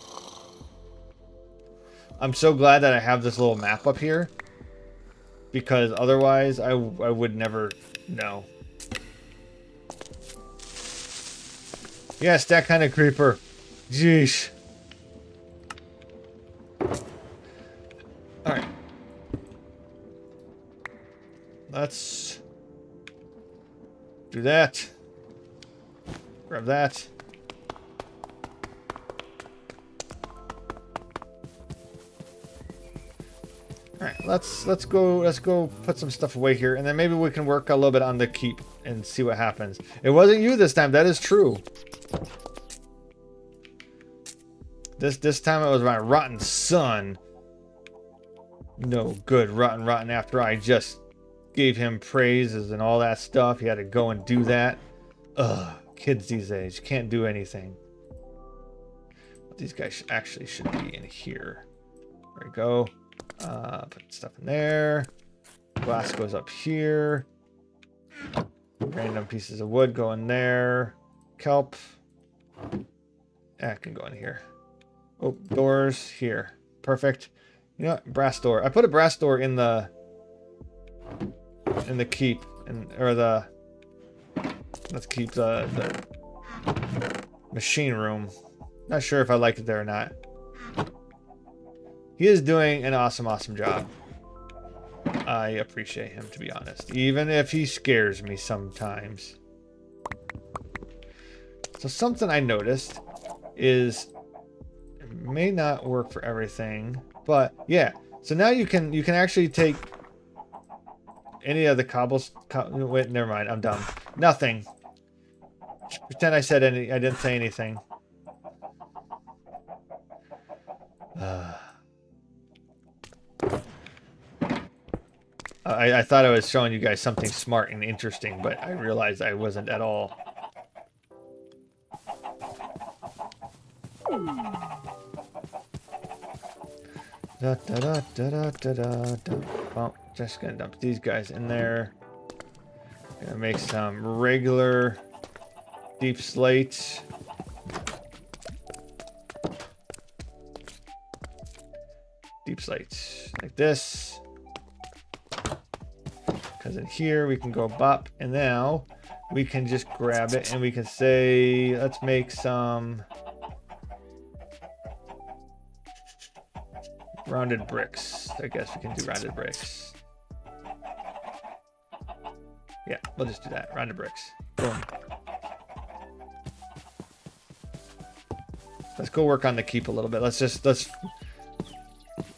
I'm so glad that I have this little map up here, because otherwise I would never know. Yes, that kind of creeper. Jeez. Alright. Let's do that. Grab that. Alright, let's go put some stuff away here, and then maybe we can work a little bit on the keep and see what happens. It wasn't you this time, that is true. This time it was my rotten son. No good, rotten after I just gave him praises and all that stuff. He had to go and do that. Ugh, kids these days can't do anything. But these guys actually should be in here. There we go. Put stuff in there. Glass goes up here. Random pieces of wood go in there. Kelp. That can go in here. Oh, doors here. Perfect. You know what? Brass door. I put a brass door in the keep, or the Let's keep the machine room. Not sure if I like it there or not. He is doing an awesome job. I appreciate him, to be honest, even if he scares me sometimes. So something I noticed is it may not work for everything, but yeah. So now you can actually take any of the cobbles. Wait, never mind. I'm dumb. Nothing. Pretend I said any. I didn't say anything. I thought I was showing you guys something smart and interesting, but I realized I wasn't at all. Da, da, da, da, da, da, da, da. Well, just gonna dump these guys in there. Gonna make some regular deep slates. Deep slates like this. Because in here we can go bop, and now we can just grab it and we can say, let's make some rounded bricks. I guess we can do rounded bricks. Yeah, we'll just do that. Rounded bricks. Boom. Let's go work on the keep a little bit. Let's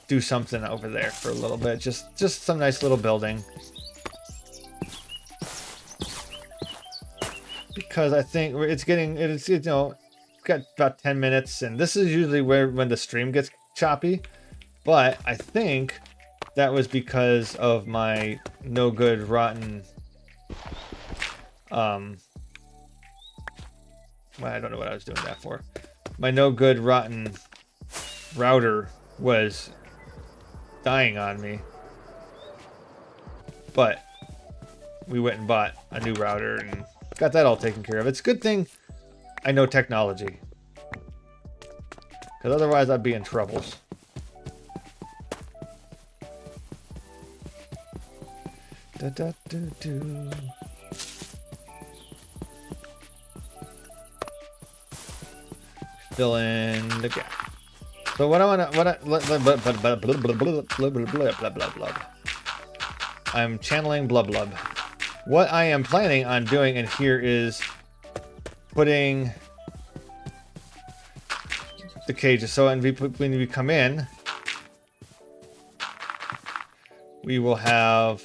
do something over there for a little bit. Just some nice little building. Because I think it's you know, it's got about 10 minutes, and this is usually when the stream gets choppy. But I think that was because of my no good rotten well, I don't know what I was doing that for. My no good rotten router was dying on me. But we went and bought a new router and got that all taken care of. It's a good thing I know technology, because otherwise I'd be in troubles. Da, da, do, do. Fill in the gap. So what I want to, I'm channeling Blublub. What I am planning on doing in here is putting the cages. So when we come in, we will have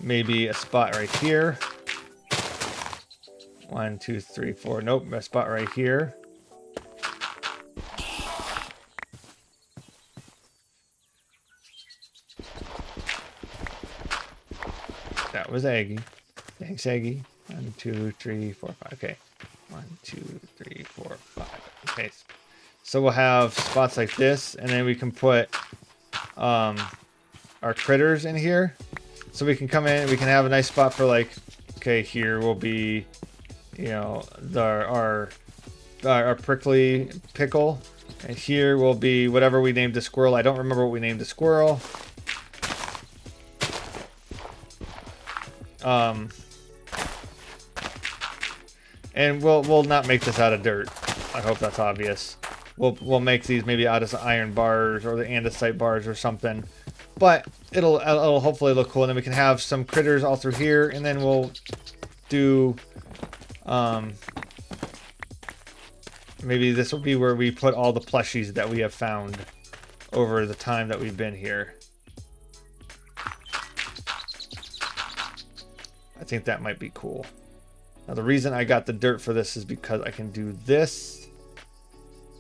maybe a spot right here. 1, 2, 3, 4. Nope, a spot right here. That was Aggie. Thanks, Aggie. 1, 2, 3, 4, 5. Okay. 1, 2, 3, 4, 5. Okay. So we'll have spots like this, and then we can put our critters in here. So we can come in, we can have a nice spot for, like, okay, here will be, you know, our prickly pickle. And here will be whatever we named the squirrel. I don't remember what we named the squirrel. And we'll not make this out of dirt. I hope that's obvious. We'll make these maybe out of some iron bars or the andesite bars or something. But it'll hopefully look cool, and then we can have some critters all through here, and then we'll do maybe this will be where we put all the plushies that we have found over the time that we've been here. I think that might be cool. Now the reason I got the dirt for this is because I can do this.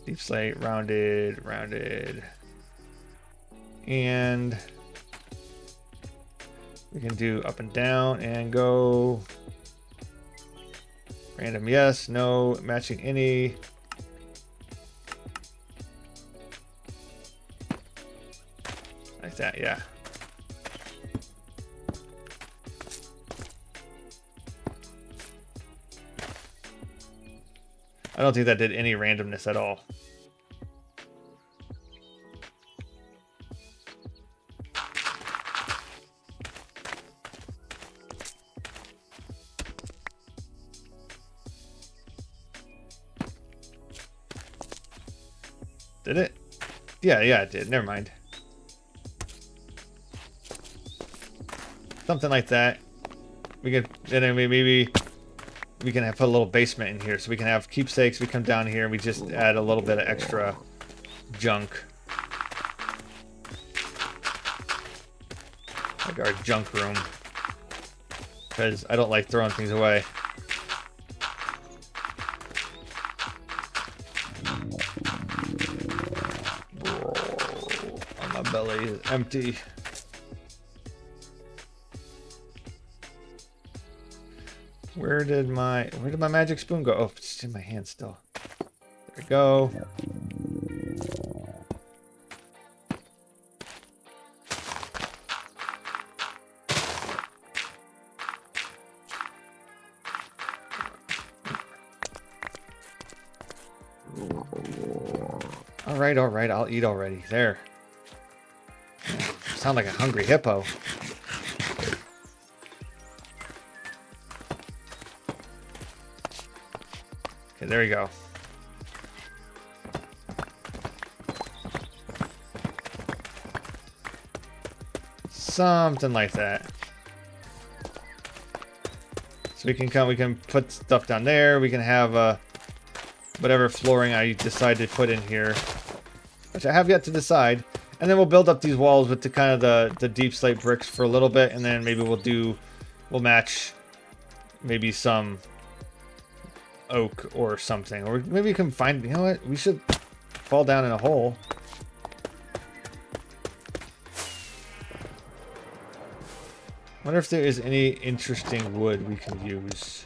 Deep slate, rounded, rounded. And we can do up and down and go random, yes, no, matching any. Like that, yeah. I don't think that did any randomness at all. Did it? Yeah, it did. Never mind. Something like that. We can, and then maybe we can put a little basement in here, so we can have keepsakes. We come down here and we just add a little bit of extra junk, like our junk room, because I don't like throwing things away. Whoa, my belly is empty. Where did my magic spoon go? Oh, it's in my hand still. There we go. All right, I'll eat already. There. Sound like a hungry hippo. Okay, there we go. Something like that. So we can put stuff down there. We can have whatever flooring I decide to put in here, which I have yet to decide. And then we'll build up these walls with the kind of the deep slate bricks for a little bit, and then maybe we'll match maybe some oak or something, or maybe we can find, you know what, we should fall down in a hole. Wonder if there is any interesting wood we can use.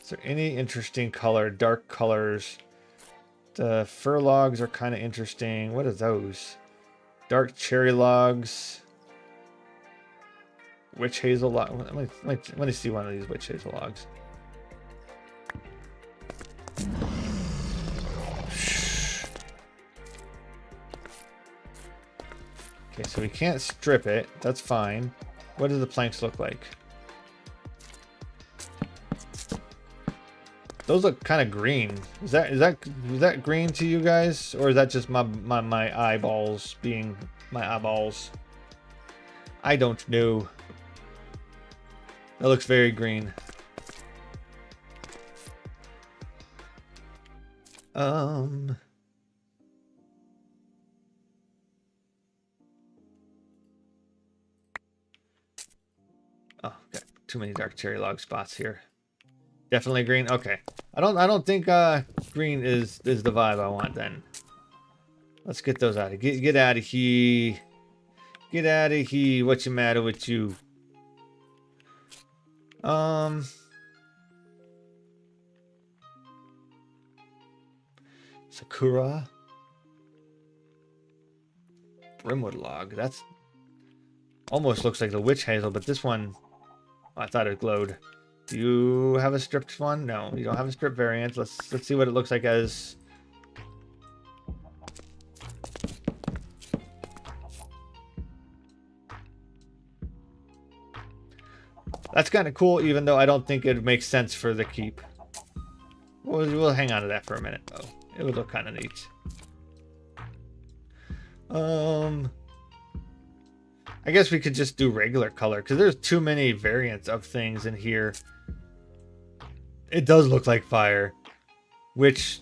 Is there any interesting color, dark colors? The fir logs are kind of interesting. What are those? Dark cherry logs. Witch hazel log. Let me see one of these witch hazel logs. Okay, so we can't strip it. That's fine. What do the planks look like? Those look kind of green. Is that green to you guys, or is that just my eyeballs being my eyeballs? I don't know. That looks very green. Oh, got too many dark cherry log spots here. Definitely green. Okay. I don't think green is the vibe I want then. Let's get those out of here. Get out of here. Get out of here. What's the matter with you? Sakura. Brimwood log. That's almost looks like the witch hazel, but this one, oh, I thought it glowed. Do you have a stripped one? No, you don't have a stripped variant. Let's see what it looks like as. That's kind of cool, even though I don't think it makes sense for the keep. We'll hang on to that for a minute, though. It would look kind of neat. I guess we could just do regular color, because there's too many variants of things in here. It does look like fire, which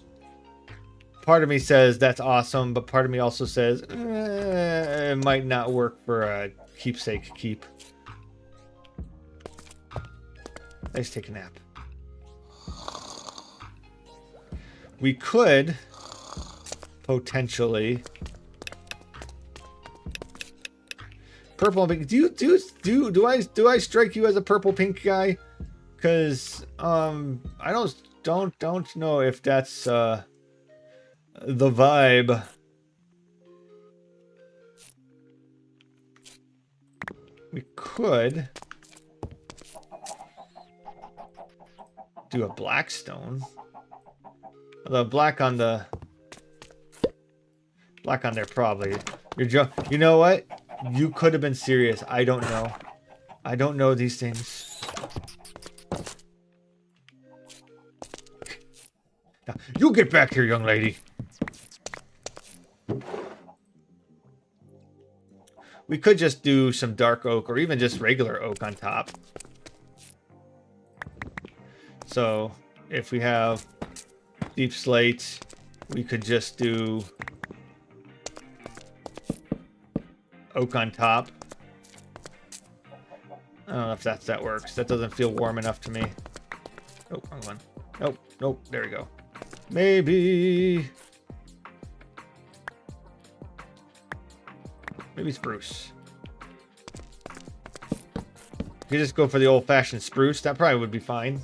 part of me says that's awesome, but part of me also says it might not work for a keepsake keep. Let's take a nap. We could potentially purple and pink. Do I strike you as a purple pink guy? Because I don't know if that's the vibe. We could do a black stone. The black on there probably. You know what? You could have been serious. I don't know. I don't know these things. Now, you get back here, young lady. we could just do some dark oak or even just regular oak on top. So if we have deep slate, we could just do oak on top. I don't know if that works. That doesn't feel warm enough to me. Oh, wrong one. Nope, nope, there we go. Maybe spruce. If you just go for the old-fashioned spruce, that probably would be fine.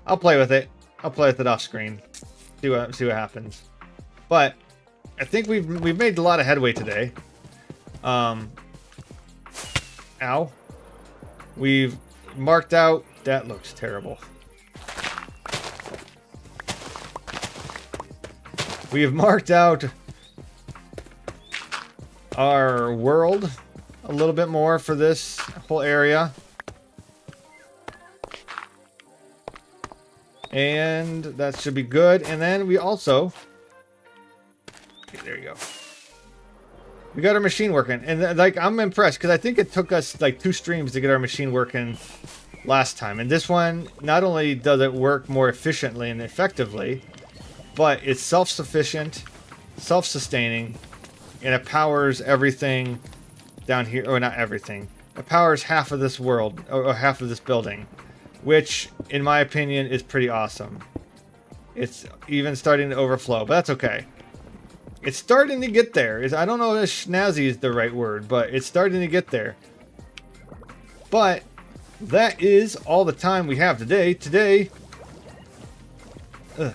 I'll play with it. I'll play with it off screen. See what happens. But I think we've made a lot of headway today. Ow. We've marked out. That looks terrible. We have marked out our world a little bit more for this whole area. And that should be good. And then we also... Okay, there you go. We got our machine working. And like, I'm impressed because I think it took us like 2 streams to get our machine working last time. And this one, not only does it work more efficiently and effectively, but it's self-sufficient, self-sustaining, and it powers everything down here. Or not everything. It powers half of this world, or half of this building, which, in my opinion, is pretty awesome. It's even starting to overflow, but that's okay. It's starting to get there. I don't know if snazzy is the right word, but it's starting to get there. But that is all the time we have today. There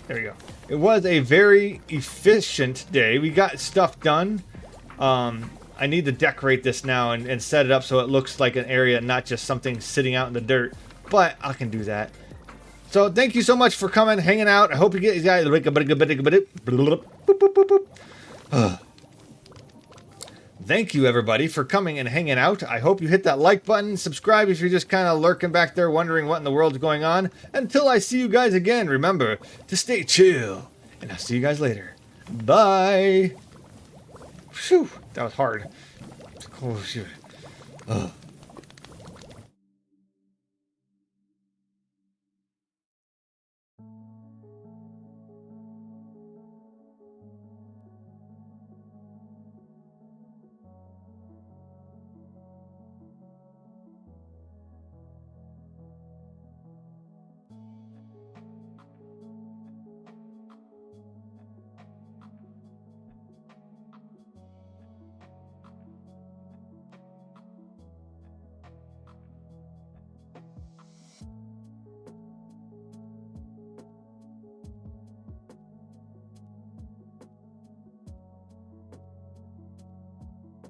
we go. It was a very efficient day. We got stuff done. I need to decorate this now and set it up so it looks like an area, not just something sitting out in the dirt. But I can do that. So thank you so much for coming, hanging out. I hope you guys. Thank you, everybody, for coming and hanging out. I hope you hit that like button. Subscribe if you're just kind of lurking back there wondering what in the world's going on. Until I see you guys again, remember to stay chill. And I'll see you guys later. Bye. Phew, that was hard. Oh, shoot. Ugh.